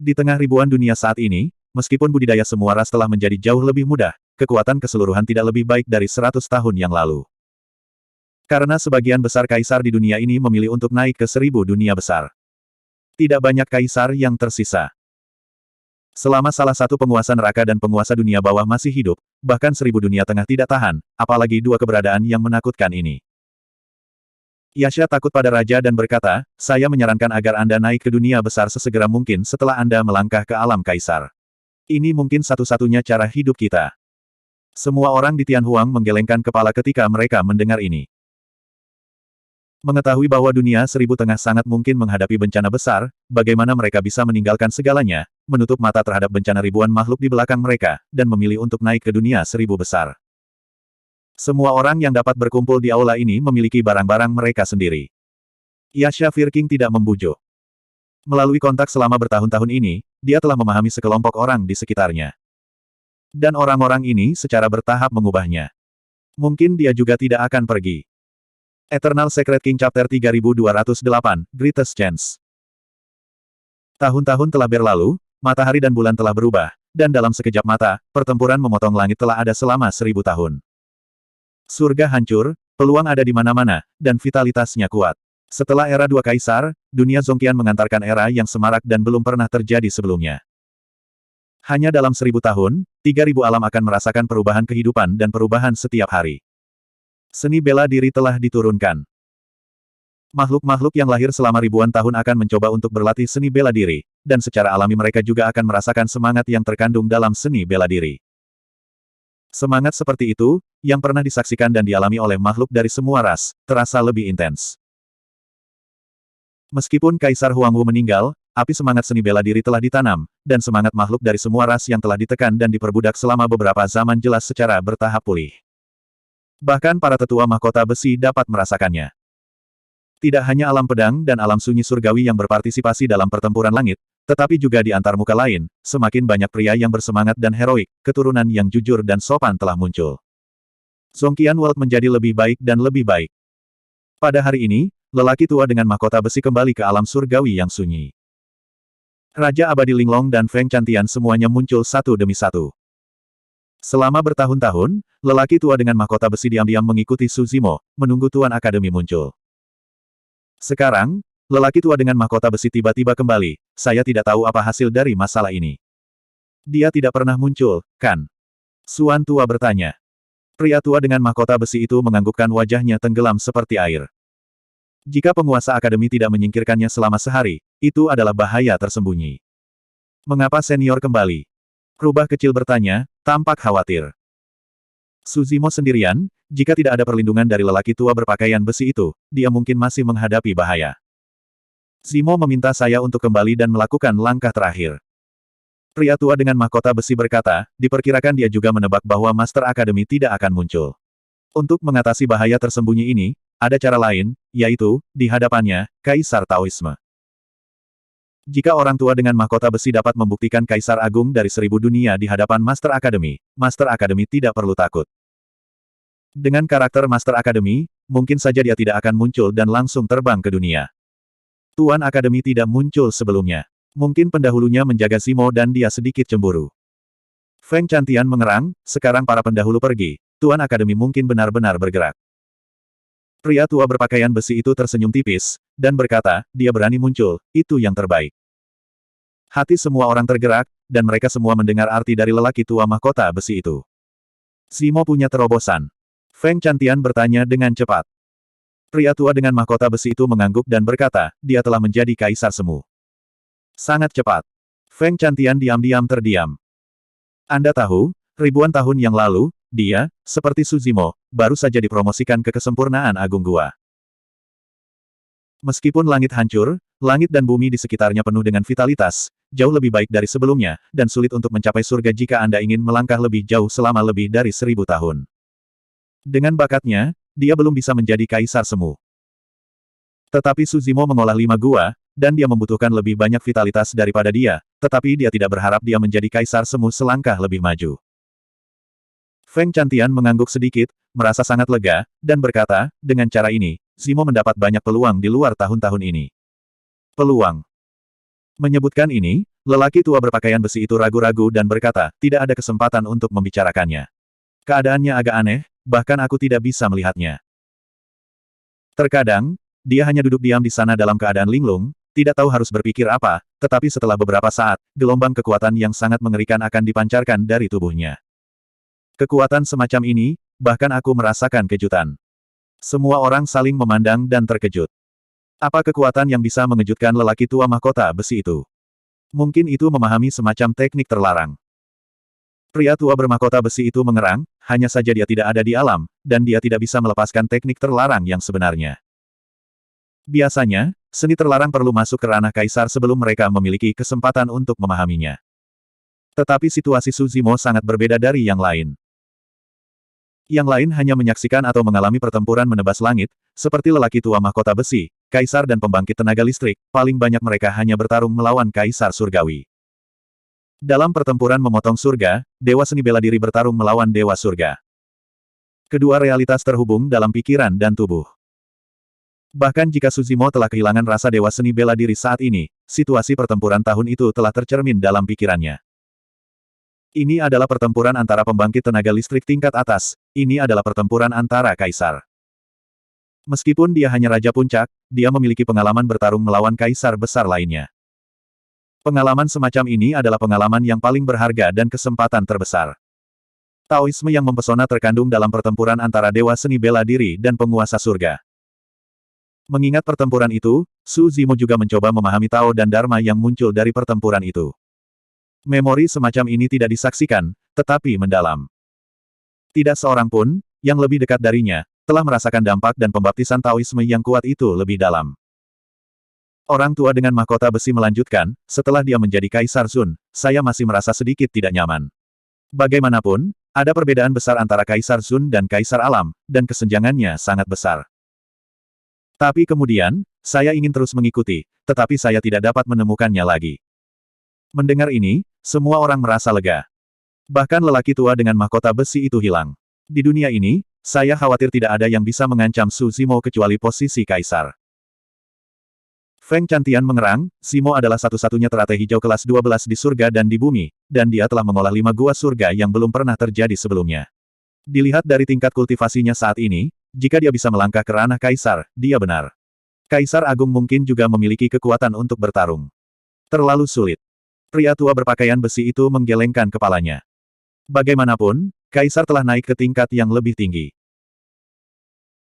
Di tengah ribuan dunia saat ini, meskipun budidaya semua ras telah menjadi jauh lebih mudah, kekuatan keseluruhan tidak lebih baik dari 100 tahun yang lalu. Karena sebagian besar kaisar di dunia ini memilih untuk naik ke 1000 dunia besar. Tidak banyak kaisar yang tersisa. Selama salah satu penguasa neraka dan penguasa dunia bawah masih hidup, bahkan 1000 dunia tengah tidak tahan, apalagi dua keberadaan yang menakutkan ini. Yasha takut pada raja dan berkata, saya menyarankan agar Anda naik ke dunia besar sesegera mungkin setelah Anda melangkah ke alam kaisar. Ini mungkin satu-satunya cara hidup kita. Semua orang di Tianhuang menggelengkan kepala ketika mereka mendengar ini. Mengetahui bahwa dunia 1000 tengah sangat mungkin menghadapi bencana besar, bagaimana mereka bisa meninggalkan segalanya, menutup mata terhadap bencana ribuan makhluk di belakang mereka, dan memilih untuk naik ke dunia 1000 besar. Semua orang yang dapat berkumpul di aula ini memiliki barang-barang mereka sendiri. Yasha Firking tidak membujuk. Melalui kontak selama bertahun-tahun ini, dia telah memahami sekelompok orang di sekitarnya. Dan orang-orang ini secara bertahap mengubahnya. Mungkin dia juga tidak akan pergi. Eternal Secret King Chapter 3208, Greatest Chance. Tahun-tahun telah berlalu, matahari dan bulan telah berubah, dan dalam sekejap mata, pertempuran memotong langit telah ada selama 1000 tahun. Surga hancur, peluang ada di mana-mana, dan vitalitasnya kuat. Setelah era dua kaisar, dunia Zhongqian mengantarkan era yang semarak dan belum pernah terjadi sebelumnya. Hanya dalam 1000 tahun, 3000 alam akan merasakan perubahan kehidupan dan perubahan setiap hari. Seni bela diri telah diturunkan. Makhluk-makhluk yang lahir selama ribuan tahun akan mencoba untuk berlatih seni bela diri, dan secara alami mereka juga akan merasakan semangat yang terkandung dalam seni bela diri. Semangat seperti itu, yang pernah disaksikan dan dialami oleh makhluk dari semua ras, terasa lebih intens. Meskipun Kaisar Huangwu meninggal, api semangat seni bela diri telah ditanam, dan semangat makhluk dari semua ras yang telah ditekan dan diperbudak selama beberapa zaman jelas secara bertahap pulih. Bahkan para tetua mahkota besi dapat merasakannya. Tidak hanya alam pedang dan alam sunyi surgawi yang berpartisipasi dalam pertempuran langit, tetapi juga di antar muka lain, semakin banyak pria yang bersemangat dan heroik, keturunan yang jujur dan sopan telah muncul. Zhongqian World menjadi lebih baik dan lebih baik. Pada hari ini, lelaki tua dengan mahkota besi kembali ke alam surgawi yang sunyi. Raja Abadi Linglong dan Feng Chantian semuanya muncul satu demi satu. Selama bertahun-tahun, lelaki tua dengan mahkota besi diam-diam mengikuti Su Zimo, menunggu Tuan Akademi muncul. Sekarang, lelaki tua dengan mahkota besi tiba-tiba kembali, saya tidak tahu apa hasil dari masalah ini. Dia tidak pernah muncul, kan? Suan tua bertanya. Pria tua dengan mahkota besi itu menganggukkan wajahnya tenggelam seperti air. Jika penguasa akademi tidak menyingkirkannya selama sehari, itu adalah bahaya tersembunyi. Mengapa senior kembali? Rubah kecil bertanya, tampak khawatir. Su Zimo sendirian, jika tidak ada perlindungan dari lelaki tua berpakaian besi itu, dia mungkin masih menghadapi bahaya. Zimo meminta saya untuk kembali dan melakukan langkah terakhir. Pria tua dengan mahkota besi berkata, diperkirakan dia juga menebak bahwa Master Akademi tidak akan muncul. Untuk mengatasi bahaya tersembunyi ini, ada cara lain, yaitu, di hadapannya, Kaisar Taoisme. Jika orang tua dengan mahkota besi dapat membuktikan Kaisar Agung dari 1000 dunia di hadapan Master Akademi tidak perlu takut. Dengan karakter Master Akademi, mungkin saja dia tidak akan muncul dan langsung terbang ke dunia. Tuan Akademi tidak muncul sebelumnya. Mungkin pendahulunya menjaga Zimo dan dia sedikit cemburu. Feng Chantian mengerang, sekarang para pendahulu pergi, Tuan Akademi mungkin benar-benar bergerak. Pria tua berpakaian besi itu tersenyum tipis, dan berkata, dia berani muncul, itu yang terbaik. Hati semua orang tergerak, dan mereka semua mendengar arti dari lelaki tua mahkota besi itu. Zimo punya terobosan. Feng Chantian bertanya dengan cepat. Pria tua dengan mahkota besi itu mengangguk dan berkata, dia telah menjadi kaisar semu. Sangat cepat. Feng Chantian diam-diam terdiam. Anda tahu, ribuan tahun yang lalu, dia, seperti Su Zimo, baru saja dipromosikan ke kesempurnaan agung gua. Meskipun langit hancur, langit dan bumi di sekitarnya penuh dengan vitalitas, jauh lebih baik dari sebelumnya, dan sulit untuk mencapai surga jika Anda ingin melangkah lebih jauh selama lebih dari 1000 tahun. Dengan bakatnya, dia belum bisa menjadi kaisar semu. Tetapi Su Zimo mengolah 5 gua, dan dia membutuhkan lebih banyak vitalitas daripada dia, tetapi dia tidak berharap dia menjadi kaisar semu selangkah lebih maju. Feng Chantian mengangguk sedikit, merasa sangat lega, dan berkata, dengan cara ini, Zimo mendapat banyak peluang di luar tahun-tahun ini. Peluang. Menyebutkan ini, lelaki tua berpakaian besi itu ragu-ragu dan berkata, tidak ada kesempatan untuk membicarakannya. Keadaannya agak aneh, bahkan aku tidak bisa melihatnya. Terkadang, dia hanya duduk diam di sana dalam keadaan linglung, tidak tahu harus berpikir apa, tetapi setelah beberapa saat, gelombang kekuatan yang sangat mengerikan akan dipancarkan dari tubuhnya. Kekuatan semacam ini, bahkan aku merasakan kejutan. Semua orang saling memandang dan terkejut. Apa kekuatan yang bisa mengejutkan lelaki tua mahkota besi itu? Mungkin itu memahami semacam teknik terlarang. Pria tua bermahkota besi itu mengerang, hanya saja dia tidak ada di alam, dan dia tidak bisa melepaskan teknik terlarang yang sebenarnya. Biasanya, seni terlarang perlu masuk ke ranah kaisar sebelum mereka memiliki kesempatan untuk memahaminya. Tetapi situasi Su Zimo sangat berbeda dari yang lain. Yang lain hanya menyaksikan atau mengalami pertempuran menebas langit, seperti lelaki tua mahkota besi, kaisar dan pembangkit tenaga listrik, paling banyak mereka hanya bertarung melawan kaisar surgawi. Dalam pertempuran memotong surga, dewa seni bela diri bertarung melawan dewa surga. Kedua realitas terhubung dalam pikiran dan tubuh. Bahkan jika Su Zimo telah kehilangan rasa dewa seni bela diri saat ini, situasi pertempuran tahun itu telah tercermin dalam pikirannya. Ini adalah pertempuran antara pembangkit tenaga listrik tingkat atas, ini adalah pertempuran antara kaisar. Meskipun dia hanya Raja Puncak, dia memiliki pengalaman bertarung melawan kaisar besar lainnya. Pengalaman semacam ini adalah pengalaman yang paling berharga dan kesempatan terbesar. Taoisme yang mempesona terkandung dalam pertempuran antara dewa seni bela diri dan penguasa surga. Mengingat pertempuran itu, Su Zimo juga mencoba memahami Tao dan Dharma yang muncul dari pertempuran itu. Memori semacam ini tidak disaksikan, tetapi mendalam. Tidak seorang pun, yang lebih dekat darinya, telah merasakan dampak dan pembaptisan Taoisme yang kuat itu lebih dalam. Orang tua dengan mahkota besi melanjutkan, setelah dia menjadi Kaisar Zun, saya masih merasa sedikit tidak nyaman. Bagaimanapun, ada perbedaan besar antara Kaisar Zun dan Kaisar Alam, dan kesenjangannya sangat besar. Tapi kemudian, saya ingin terus mengikuti, tetapi saya tidak dapat menemukannya lagi. Mendengar ini, semua orang merasa lega. Bahkan lelaki tua dengan mahkota besi itu hilang. Di dunia ini, saya khawatir tidak ada yang bisa mengancam Su Zimo kecuali posisi kaisar. Feng Chantian mengerang, Zimo adalah satu-satunya teratai hijau kelas 12 di surga dan di bumi, dan dia telah mengolah 5 gua surga yang belum pernah terjadi sebelumnya. Dilihat dari tingkat kultivasinya saat ini, jika dia bisa melangkah ke ranah kaisar, dia benar. Kaisar Agung mungkin juga memiliki kekuatan untuk bertarung. Terlalu sulit. Pria tua berpakaian besi itu menggelengkan kepalanya. Bagaimanapun, kaisar telah naik ke tingkat yang lebih tinggi.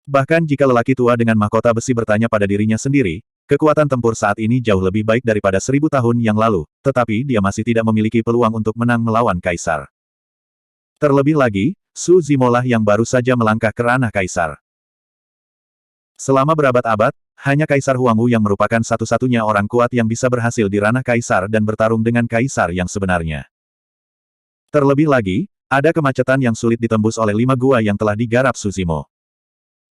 Bahkan jika lelaki tua dengan mahkota besi bertanya pada dirinya sendiri, kekuatan tempur saat ini jauh lebih baik daripada 1000 tahun yang lalu, tetapi dia masih tidak memiliki peluang untuk menang melawan kaisar. Terlebih lagi, Su Zimo lah yang baru saja melangkah ke ranah kaisar. Selama berabad-abad, hanya Kaisar Huangwu yang merupakan satu-satunya orang kuat yang bisa berhasil di ranah kaisar dan bertarung dengan kaisar yang sebenarnya. Terlebih lagi, ada kemacetan yang sulit ditembus oleh 5 gua yang telah digarap Su Zimo.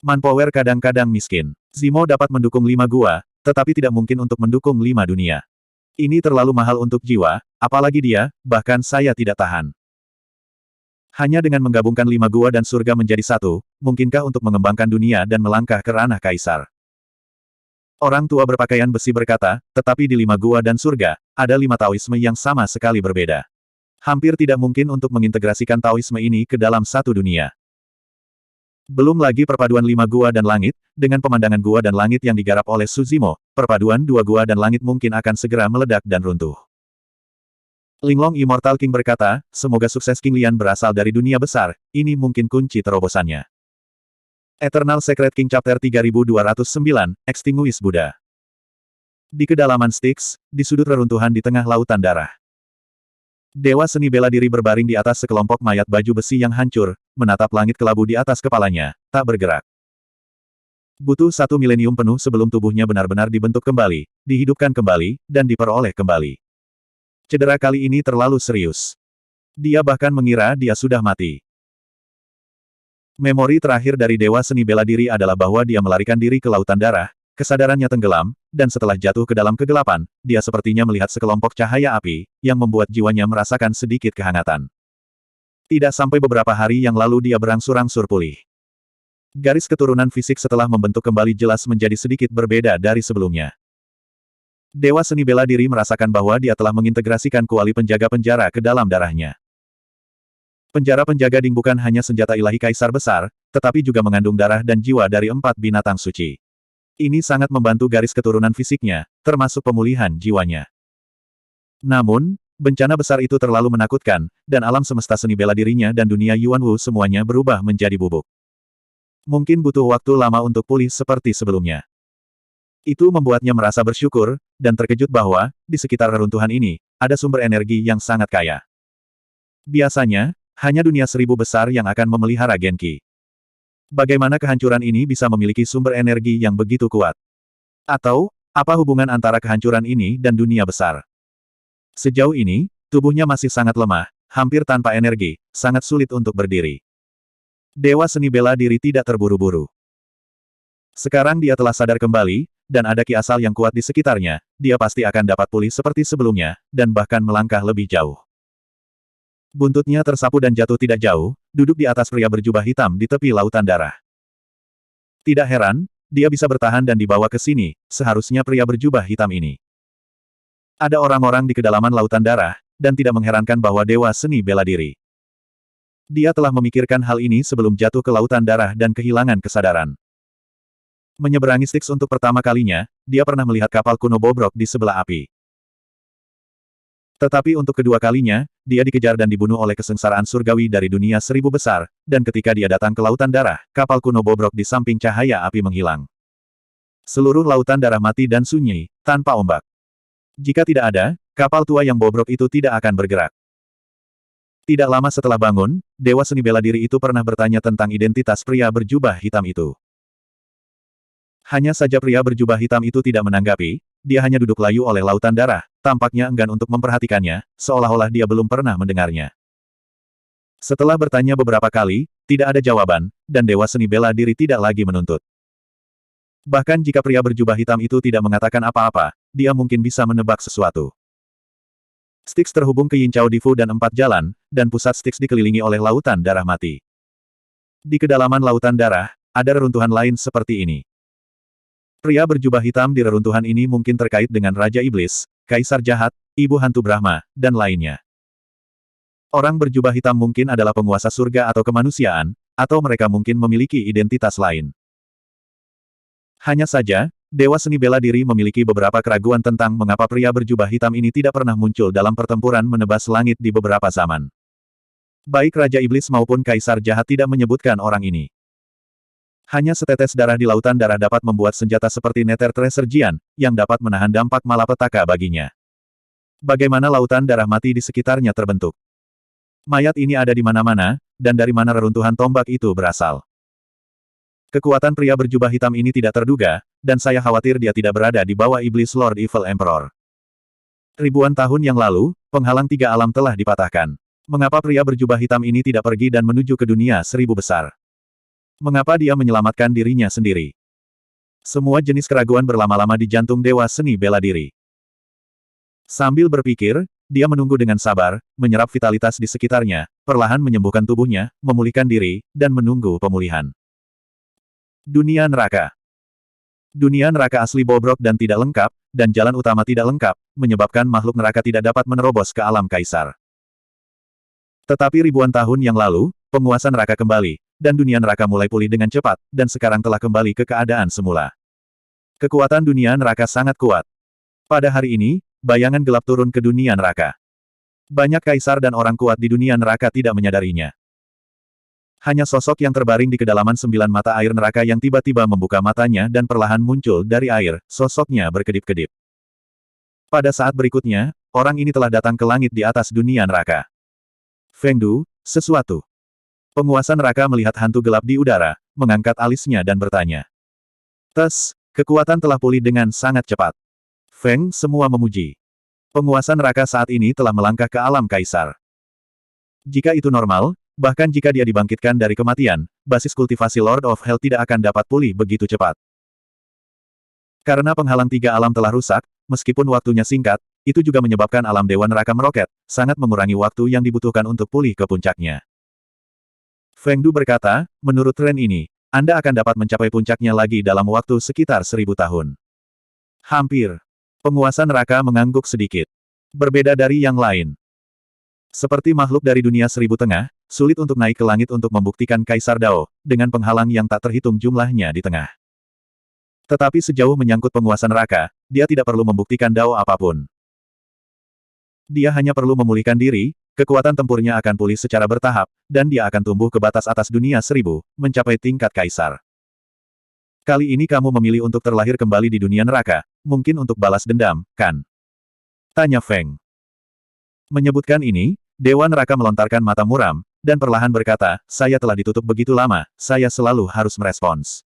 Manpower kadang-kadang miskin. Zimo dapat mendukung 5 gua, tetapi tidak mungkin untuk mendukung 5 dunia. Ini terlalu mahal untuk jiwa, apalagi dia, bahkan saya tidak tahan. Hanya dengan menggabungkan 5 gua dan surga menjadi satu, mungkinkah untuk mengembangkan dunia dan melangkah ke ranah kaisar? Orang tua berpakaian besi berkata, tetapi di 5 gua dan surga, ada 5 Taoisme yang sama sekali berbeda. Hampir tidak mungkin untuk mengintegrasikan Taoisme ini ke dalam satu dunia. Belum lagi perpaduan 5 gua dan langit, dengan pemandangan gua dan langit yang digarap oleh Su Zimo, perpaduan 2 gua dan langit mungkin akan segera meledak dan runtuh. Linglong Immortal King berkata, semoga sukses King Lian berasal dari dunia besar, ini mungkin kunci terobosannya. Eternal Secret King Chapter 3209, Extinguished Buddha. Di kedalaman Styx, di sudut reruntuhan di tengah lautan darah. Dewa seni bela diri berbaring di atas sekelompok mayat baju besi yang hancur, menatap langit kelabu di atas kepalanya, tak bergerak. Butuh 1 milenium penuh sebelum tubuhnya benar-benar dibentuk kembali, dihidupkan kembali, dan diperoleh kembali. Cedera kali ini terlalu serius. Dia bahkan mengira dia sudah mati. Memori terakhir dari Dewa Seni Bela Diri adalah bahwa dia melarikan diri ke lautan darah, kesadarannya tenggelam, dan setelah jatuh ke dalam kegelapan, dia sepertinya melihat sekelompok cahaya api, yang membuat jiwanya merasakan sedikit kehangatan. Tidak sampai beberapa hari yang lalu dia berangsur-angsur pulih. Garis keturunan fisik setelah membentuk kembali jelas menjadi sedikit berbeda dari sebelumnya. Dewa Seni Bela Diri merasakan bahwa dia telah mengintegrasikan kuali penjaga penjara ke dalam darahnya. Penjara-penjaga Ding bukan hanya senjata ilahi kaisar besar, tetapi juga mengandung darah dan jiwa dari 4 binatang suci. Ini sangat membantu garis keturunan fisiknya, termasuk pemulihan jiwanya. Namun, bencana besar itu terlalu menakutkan, dan alam semesta seni bela dirinya dan dunia Yuanwu semuanya berubah menjadi bubuk. Mungkin butuh waktu lama untuk pulih seperti sebelumnya. Itu membuatnya merasa bersyukur, dan terkejut bahwa, di sekitar reruntuhan ini, ada sumber energi yang sangat kaya. Biasanya, hanya dunia 1000 besar yang akan memelihara Genki. Bagaimana kehancuran ini bisa memiliki sumber energi yang begitu kuat? Atau, apa hubungan antara kehancuran ini dan dunia besar? Sejauh ini, tubuhnya masih sangat lemah, hampir tanpa energi, sangat sulit untuk berdiri. Dewa Seni Bela Diri tidak terburu-buru. Sekarang dia telah sadar kembali, dan ada ki asal yang kuat di sekitarnya, dia pasti akan dapat pulih seperti sebelumnya, dan bahkan melangkah lebih jauh. Buntutnya tersapu dan jatuh tidak jauh, duduk di atas pria berjubah hitam di tepi lautan darah. Tidak heran, dia bisa bertahan dan dibawa ke sini, seharusnya pria berjubah hitam ini. Ada orang-orang di kedalaman lautan darah, dan tidak mengherankan bahwa Dewa Seni Bela Diri. Dia telah memikirkan hal ini sebelum jatuh ke lautan darah dan kehilangan kesadaran. Menyeberangi Styx untuk pertama kalinya, dia pernah melihat kapal kuno bobrok di sebelah api. Tetapi untuk kedua kalinya, dia dikejar dan dibunuh oleh kesengsaraan surgawi dari dunia 1000 besar, dan ketika dia datang ke lautan darah, kapal kuno bobrok di samping cahaya api menghilang. Seluruh lautan darah mati dan sunyi, tanpa ombak. Jika tidak ada, kapal tua yang bobrok itu tidak akan bergerak. Tidak lama setelah bangun, Dewa Seni Bela Diri itu pernah bertanya tentang identitas pria berjubah hitam itu. Hanya saja pria berjubah hitam itu tidak menanggapi, dia hanya duduk layu oleh lautan darah, tampaknya enggan untuk memperhatikannya, seolah-olah dia belum pernah mendengarnya. Setelah bertanya beberapa kali, tidak ada jawaban, dan Dewa Seni Bela Diri tidak lagi menuntut. Bahkan jika pria berjubah hitam itu tidak mengatakan apa-apa, dia mungkin bisa menebak sesuatu. Styx terhubung ke Yinchao Difu dan 4 jalan, dan pusat Styx dikelilingi oleh lautan darah mati. Di kedalaman lautan darah, ada reruntuhan lain seperti ini. Pria berjubah hitam di reruntuhan ini mungkin terkait dengan Raja Iblis, Kaisar Jahat, Ibu Hantu Brahma, dan lainnya. Orang berjubah hitam mungkin adalah penguasa surga atau kemanusiaan, atau mereka mungkin memiliki identitas lain. Hanya saja, Dewa Seni Bela Diri memiliki beberapa keraguan tentang mengapa pria berjubah hitam ini tidak pernah muncul dalam pertempuran menebas langit di beberapa zaman. Baik Raja Iblis maupun Kaisar Jahat tidak menyebutkan orang ini. Hanya setetes darah di lautan darah dapat membuat senjata seperti Nether Tracer Jian, yang dapat menahan dampak malapetaka baginya. Bagaimana lautan darah mati di sekitarnya terbentuk? Mayat ini ada di mana-mana, dan dari mana reruntuhan tombak itu berasal? Kekuatan pria berjubah hitam ini tidak terduga, dan saya khawatir dia tidak berada di bawah iblis Lord Evil Emperor. Ribuan tahun yang lalu, penghalang tiga alam telah dipatahkan. Mengapa pria berjubah hitam ini tidak pergi dan menuju ke dunia seribu besar? Mengapa dia menyelamatkan dirinya sendiri? Semua jenis keraguan berlama-lama di jantung Dewa Seni Bela Diri. Sambil berpikir, dia menunggu dengan sabar, menyerap vitalitas di sekitarnya, perlahan menyembuhkan tubuhnya, memulihkan diri, dan menunggu pemulihan. Dunia neraka. Dunia neraka asli bobrok dan tidak lengkap, dan jalan utama tidak lengkap, menyebabkan makhluk neraka tidak dapat menerobos ke alam kaisar. Tetapi ribuan tahun yang lalu, penguasa neraka kembali, dan dunia neraka mulai pulih dengan cepat, dan sekarang telah kembali ke keadaan semula. Kekuatan dunia neraka sangat kuat. Pada hari ini, bayangan gelap turun ke dunia neraka. Banyak kaisar dan orang kuat di dunia neraka tidak menyadarinya. Hanya sosok yang terbaring di kedalaman 9 mata air neraka yang tiba-tiba membuka matanya dan perlahan muncul dari air, sosoknya berkedip-kedip. Pada saat berikutnya, orang ini telah datang ke langit di atas dunia neraka. Feng Du, sesuatu. Penguasa neraka melihat hantu gelap di udara, mengangkat alisnya dan bertanya. Tes, kekuatan telah pulih dengan sangat cepat. Feng semua memuji. Penguasa neraka saat ini telah melangkah ke alam kaisar. Jika itu normal, bahkan jika dia dibangkitkan dari kematian, basis kultivasi Lord of Hell tidak akan dapat pulih begitu cepat. Karena penghalang tiga alam telah rusak, meskipun waktunya singkat, itu juga menyebabkan alam dewa neraka meroket, sangat mengurangi waktu yang dibutuhkan untuk pulih ke puncaknya. Feng Du berkata, menurut tren ini, Anda akan dapat mencapai puncaknya lagi dalam waktu sekitar 1000 tahun. Hampir. Penguasa neraka mengangguk sedikit. Berbeda dari yang lain. Seperti makhluk dari dunia 1000 tengah, sulit untuk naik ke langit untuk membuktikan Kaisar Dao, dengan penghalang yang tak terhitung jumlahnya di tengah. Tetapi sejauh menyangkut penguasa neraka, dia tidak perlu membuktikan Dao apapun. Dia hanya perlu memulihkan diri, kekuatan tempurnya akan pulih secara bertahap, dan dia akan tumbuh ke batas atas dunia 1000, mencapai tingkat Kaisar. Kali ini kamu memilih untuk terlahir kembali di dunia neraka, mungkin untuk balas dendam, kan? Tanya Feng. Menyebutkan ini, Dewa Neraka melontarkan mata muram, dan perlahan berkata, saya telah ditutup begitu lama, saya selalu harus merespons.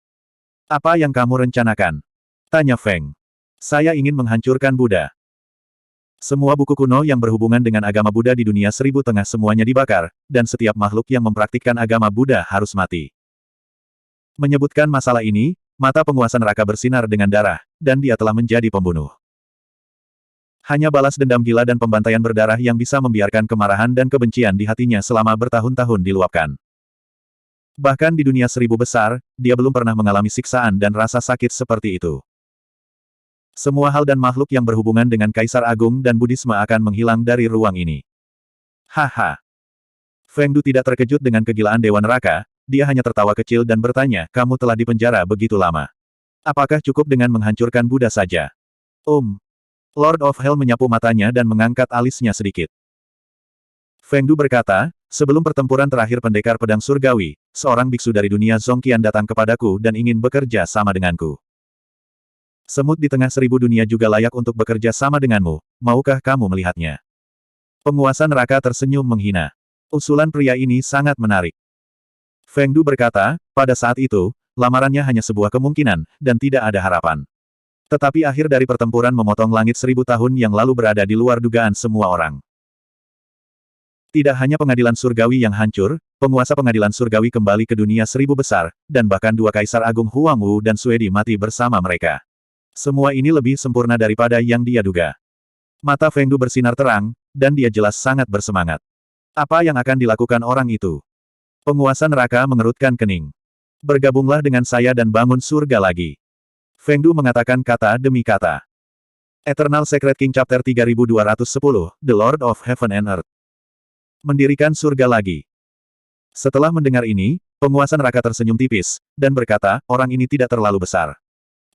Apa yang kamu rencanakan? Tanya Feng. Saya ingin menghancurkan Buddha. Semua buku kuno yang berhubungan dengan agama Buddha di dunia 1000 tengah semuanya dibakar, dan setiap makhluk yang mempraktikkan agama Buddha harus mati. Menyebutkan masalah ini, mata penguasa neraka bersinar dengan darah, dan dia telah menjadi pembunuh. Hanya balas dendam gila dan pembantaian berdarah yang bisa membiarkan kemarahan dan kebencian di hatinya selama bertahun-tahun diluapkan. Bahkan di dunia 1000 besar, dia belum pernah mengalami siksaan dan rasa sakit seperti itu. Semua hal dan makhluk yang berhubungan dengan Kaisar Agung dan Buddhisme akan menghilang dari ruang ini. Haha. Feng Du tidak terkejut dengan kegilaan Dewa Neraka, dia hanya tertawa kecil dan bertanya, kamu telah dipenjara begitu lama. Apakah cukup dengan menghancurkan Buddha saja? Lord of Hell menyapu matanya dan mengangkat alisnya sedikit. Feng Du berkata, sebelum pertempuran terakhir pendekar pedang surgawi, seorang biksu dari dunia Zongqian datang kepadaku dan ingin bekerja sama denganku. Semut di tengah 1000 dunia juga layak untuk bekerja sama denganmu, maukah kamu melihatnya? Penguasa neraka tersenyum menghina. Usulan pria ini sangat menarik. Feng Du berkata, pada saat itu, lamarannya hanya sebuah kemungkinan, dan tidak ada harapan. Tetapi akhir dari pertempuran memotong langit 1000 tahun yang lalu berada di luar dugaan semua orang. Tidak hanya pengadilan surgawi yang hancur, penguasa pengadilan surgawi kembali ke dunia 1000 besar, dan bahkan dua Kaisar Agung Huang Wu dan Suedi mati bersama mereka. Semua ini lebih sempurna daripada yang dia duga. Mata Feng Du bersinar terang, dan dia jelas sangat bersemangat. Apa yang akan dilakukan orang itu? Penguasa neraka mengerutkan kening. Bergabunglah dengan saya dan bangun surga lagi. Feng Du mengatakan kata demi kata. Eternal Secret King Chapter 3210, The Lord of Heaven and Earth. Mendirikan surga lagi. Setelah mendengar ini, penguasa neraka tersenyum tipis, dan berkata, orang ini tidak terlalu besar.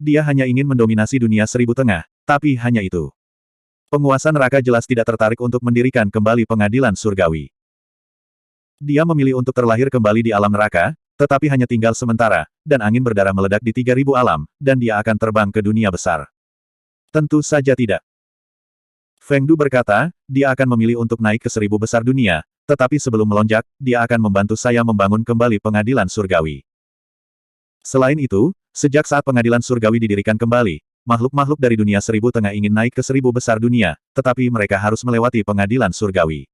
Dia hanya ingin mendominasi dunia Seribu Tengah, tapi hanya itu. Penguasa neraka jelas tidak tertarik untuk mendirikan kembali pengadilan surgawi. Dia memilih untuk terlahir kembali di alam neraka, tetapi hanya tinggal sementara, dan angin berdarah meledak di 3000 alam, dan dia akan terbang ke dunia besar. Tentu saja tidak. Feng Du berkata, dia akan memilih untuk naik ke 1000 besar dunia, tetapi sebelum melonjak, dia akan membantu saya membangun kembali pengadilan surgawi. Selain itu, sejak saat pengadilan surgawi didirikan kembali, makhluk-makhluk dari dunia Seribu Tengah ingin naik ke 1000 besar dunia, tetapi mereka harus melewati pengadilan surgawi.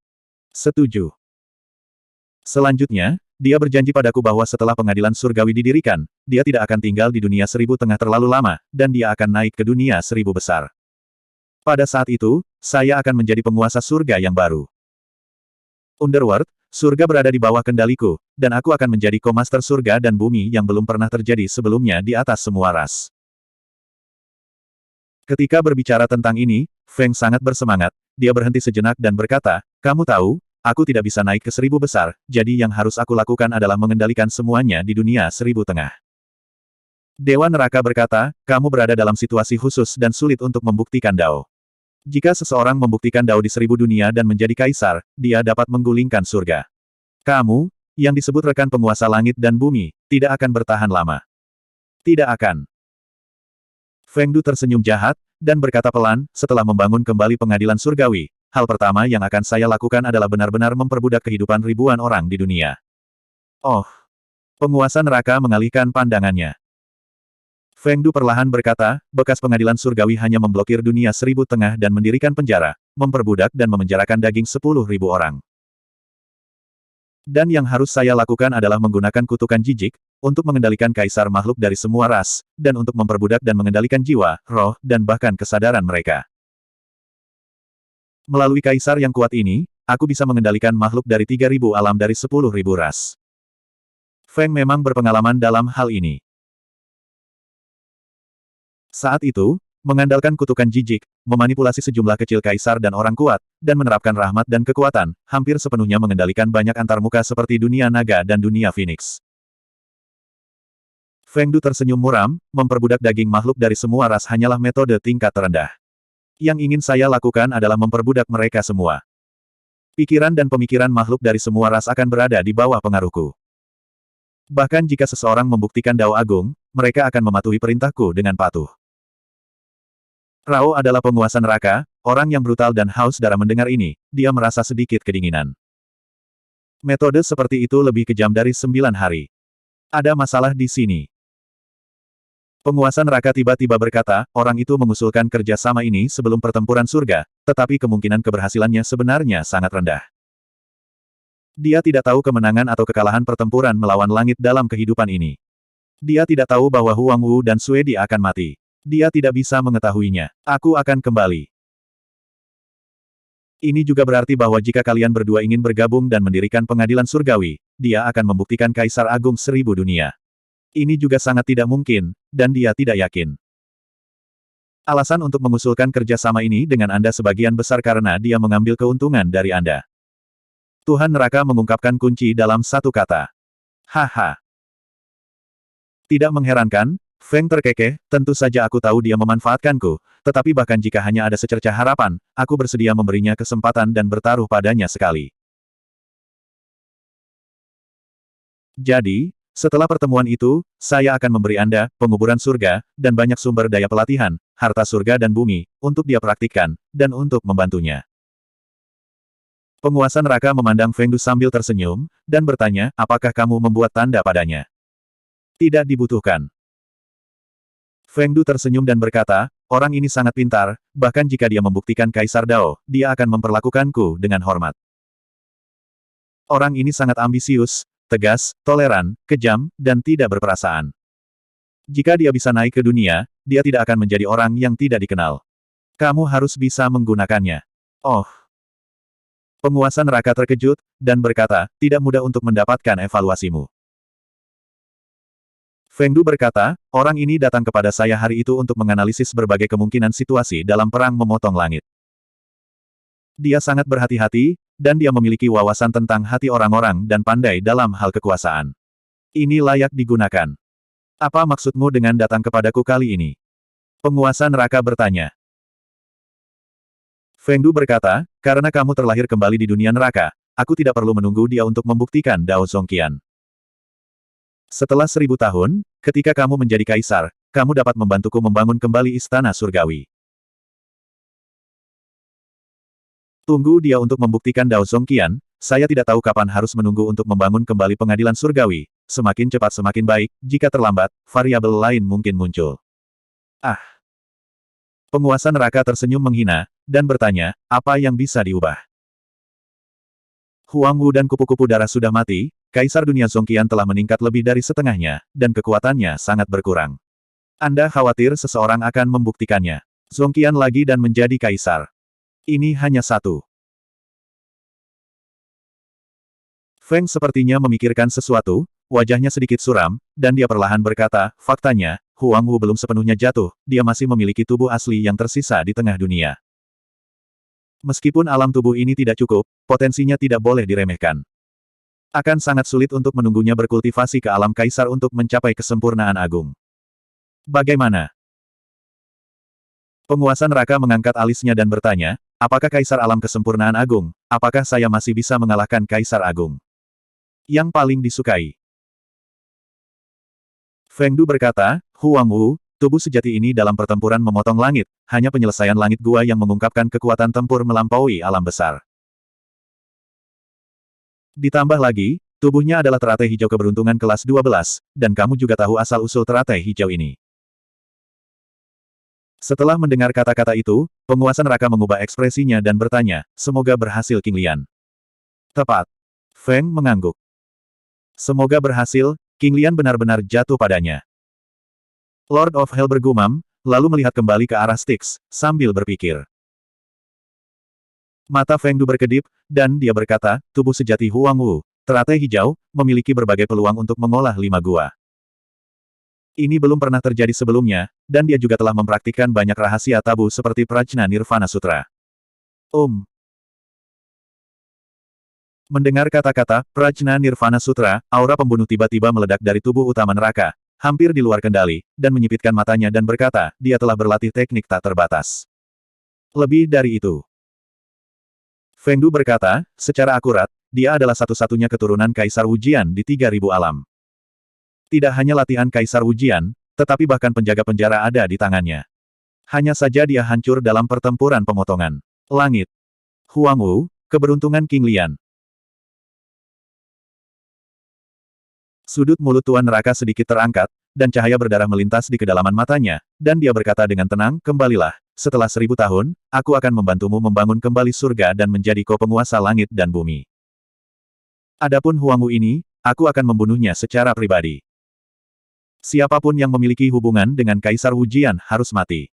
Setuju. Selanjutnya, dia berjanji padaku bahwa setelah pengadilan surgawi didirikan, dia tidak akan tinggal di dunia Seribu Tengah terlalu lama, dan dia akan naik ke dunia 1000 besar. Pada saat itu, saya akan menjadi penguasa surga yang baru. Underworld, surga berada di bawah kendaliku, dan aku akan menjadi Ko-Master surga dan bumi yang belum pernah terjadi sebelumnya di atas semua ras. Ketika berbicara tentang ini, Feng sangat bersemangat, dia berhenti sejenak dan berkata, kamu tahu, aku tidak bisa naik ke 1000 besar, jadi yang harus aku lakukan adalah mengendalikan semuanya di dunia 1000 Tengah. Dewa Neraka berkata, kamu berada dalam situasi khusus dan sulit untuk membuktikan Dao. Jika seseorang membuktikan Dao di 1000 dunia dan menjadi kaisar, dia dapat menggulingkan surga. Kamu, yang disebut rekan penguasa langit dan bumi, tidak akan bertahan lama. Tidak akan. Feng Du tersenyum jahat, dan berkata pelan, setelah membangun kembali pengadilan surgawi, hal pertama yang akan saya lakukan adalah benar-benar memperbudak kehidupan ribuan orang di dunia. Oh. Penguasa neraka mengalihkan pandangannya. Feng Du perlahan berkata, bekas pengadilan surgawi hanya memblokir dunia 1000 Tengah dan mendirikan penjara, memperbudak dan memenjarakan daging 10.000 orang. Dan yang harus saya lakukan adalah menggunakan kutukan jijik, untuk mengendalikan kaisar makhluk dari semua ras, dan untuk memperbudak dan mengendalikan jiwa, roh, dan bahkan kesadaran mereka. Melalui kaisar yang kuat ini, aku bisa mengendalikan makhluk dari 3000 alam dari 10.000 ras. Feng memang berpengalaman dalam hal ini. Saat itu, mengandalkan kutukan jijik, memanipulasi sejumlah kecil kaisar dan orang kuat, dan menerapkan rahmat dan kekuatan, hampir sepenuhnya mengendalikan banyak antarmuka seperti dunia naga dan dunia Phoenix. Feng Du tersenyum muram, memperbudak daging makhluk dari semua ras hanyalah metode tingkat terendah. Yang ingin saya lakukan adalah memperbudak mereka semua. Pikiran dan pemikiran makhluk dari semua ras akan berada di bawah pengaruhku. Bahkan jika seseorang membuktikan Dao Agung, mereka akan mematuhi perintahku dengan patuh. Rao adalah penguasa neraka, orang yang brutal dan haus darah. Mendengar ini, dia merasa sedikit kedinginan. Metode seperti itu lebih kejam dari 9 hari. Ada masalah di sini. Penguasa neraka tiba-tiba berkata, orang itu mengusulkan kerjasama ini sebelum pertempuran surga, tetapi kemungkinan keberhasilannya sebenarnya sangat rendah. Dia tidak tahu kemenangan atau kekalahan pertempuran melawan langit dalam kehidupan ini. Dia tidak tahu bahwa Huang Wu dan Suedi akan mati. Dia tidak bisa mengetahuinya. Aku akan kembali. Ini juga berarti bahwa jika kalian berdua ingin bergabung dan mendirikan pengadilan surgawi, dia akan membuktikan Kaisar Agung 1000 dunia. Ini juga sangat tidak mungkin, dan dia tidak yakin. Alasan untuk mengusulkan kerjasama ini dengan Anda sebagian besar karena dia mengambil keuntungan dari Anda. Tuhan Neraka mengungkapkan kunci dalam satu kata. Haha. Tidak mengherankan, Feng terkekeh, tentu saja aku tahu dia memanfaatkanku, tetapi bahkan jika hanya ada secercah harapan, aku bersedia memberinya kesempatan dan bertaruh padanya sekali. Jadi, setelah pertemuan itu, saya akan memberi Anda penguburan surga, dan banyak sumber daya pelatihan, harta surga dan bumi, untuk dia praktikkan, dan untuk membantunya. Penguasa neraka memandang Feng Du sambil tersenyum, dan bertanya, apakah kamu membuat tanda padanya? Tidak dibutuhkan. Feng Du tersenyum dan berkata, orang ini sangat pintar, bahkan jika dia membuktikan Kaisar Dao, dia akan memperlakukanku dengan hormat. Orang ini sangat ambisius, tegas, toleran, kejam, dan tidak berperasaan. Jika dia bisa naik ke dunia, dia tidak akan menjadi orang yang tidak dikenal. Kamu harus bisa menggunakannya. Oh. Penguasa neraka terkejut, dan berkata, tidak mudah untuk mendapatkan evaluasimu. Feng Du berkata, orang ini datang kepada saya hari itu untuk menganalisis berbagai kemungkinan situasi dalam perang memotong langit. Dia sangat berhati-hati, dan dia memiliki wawasan tentang hati orang-orang dan pandai dalam hal kekuasaan. Ini layak digunakan. Apa maksudmu dengan datang kepadaku kali ini? Penguasa neraka bertanya. Feng Du berkata, karena kamu terlahir kembali di dunia neraka, aku tidak perlu menunggu dia untuk membuktikan Dao Zongqian. Setelah 1000 tahun, ketika kamu menjadi kaisar, kamu dapat membantuku membangun kembali istana surgawi. Tunggu dia untuk membuktikan Dao Zongqian, saya tidak tahu kapan harus menunggu untuk membangun kembali pengadilan surgawi, semakin cepat semakin baik, jika terlambat, variabel lain mungkin muncul. Ah! Penguasa neraka tersenyum menghina, dan bertanya, apa yang bisa diubah? Huang Wu dan kupu-kupu darah sudah mati, Kaisar Dunia Zongqian telah meningkat lebih dari setengahnya, dan kekuatannya sangat berkurang. Anda khawatir seseorang akan membuktikannya. Zongqian lagi dan menjadi kaisar. Ini hanya satu. Feng sepertinya memikirkan sesuatu, wajahnya sedikit suram, dan dia perlahan berkata, faktanya, Huang Wu belum sepenuhnya jatuh, dia masih memiliki tubuh asli yang tersisa di tengah dunia. Meskipun alam tubuh ini tidak cukup, potensinya tidak boleh diremehkan. Akan sangat sulit untuk menunggunya berkultivasi ke alam kaisar untuk mencapai kesempurnaan agung. Bagaimana? Penguasa neraka mengangkat alisnya dan bertanya, apakah kaisar alam kesempurnaan agung, apakah saya masih bisa mengalahkan kaisar agung? Yang paling disukai. Feng Du berkata, Huang Wu, tubuh sejati ini dalam pertempuran memotong langit, hanya penyelesaian langit gua yang mengungkapkan kekuatan tempur melampaui alam besar. Ditambah lagi, tubuhnya adalah teratai hijau keberuntungan kelas 12, dan kamu juga tahu asal-usul teratai hijau ini. Setelah mendengar kata-kata itu, penguasa neraka mengubah ekspresinya dan bertanya, semoga berhasil King Lian. Tepat. Feng mengangguk. Semoga berhasil, King Lian benar-benar jatuh padanya. Lord of Hell bergumam, lalu melihat kembali ke arah Styx, sambil berpikir. Mata Feng Du berkedip, dan dia berkata, tubuh sejati Huang Wu, teratai hijau, memiliki berbagai peluang untuk mengolah 5 gua. Ini belum pernah terjadi sebelumnya, dan dia juga telah mempraktikkan banyak rahasia tabu seperti Prajna Nirvana Sutra. Mendengar kata-kata, Prajna Nirvana Sutra, aura pembunuh tiba-tiba meledak dari tubuh utama neraka, hampir di luar kendali, dan menyipitkan matanya dan berkata, dia telah berlatih teknik tak terbatas. Lebih dari itu. Feng Du berkata, secara akurat, dia adalah satu-satunya keturunan Kaisar Wujian di 3000 alam. Tidak hanya latihan Kaisar Wujian, tetapi bahkan penjaga penjara ada di tangannya. Hanya saja dia hancur dalam pertempuran pemotongan langit. Huang Wu, keberuntungan King Lian. Sudut mulut Tuan Neraka sedikit terangkat, dan cahaya berdarah melintas di kedalaman matanya, dan dia berkata dengan tenang, kembalilah, setelah 1000 tahun, aku akan membantumu membangun kembali surga dan menjadi penguasa langit dan bumi. Adapun Huang Wu ini, aku akan membunuhnya secara pribadi. Siapapun yang memiliki hubungan dengan Kaisar Wujian harus mati.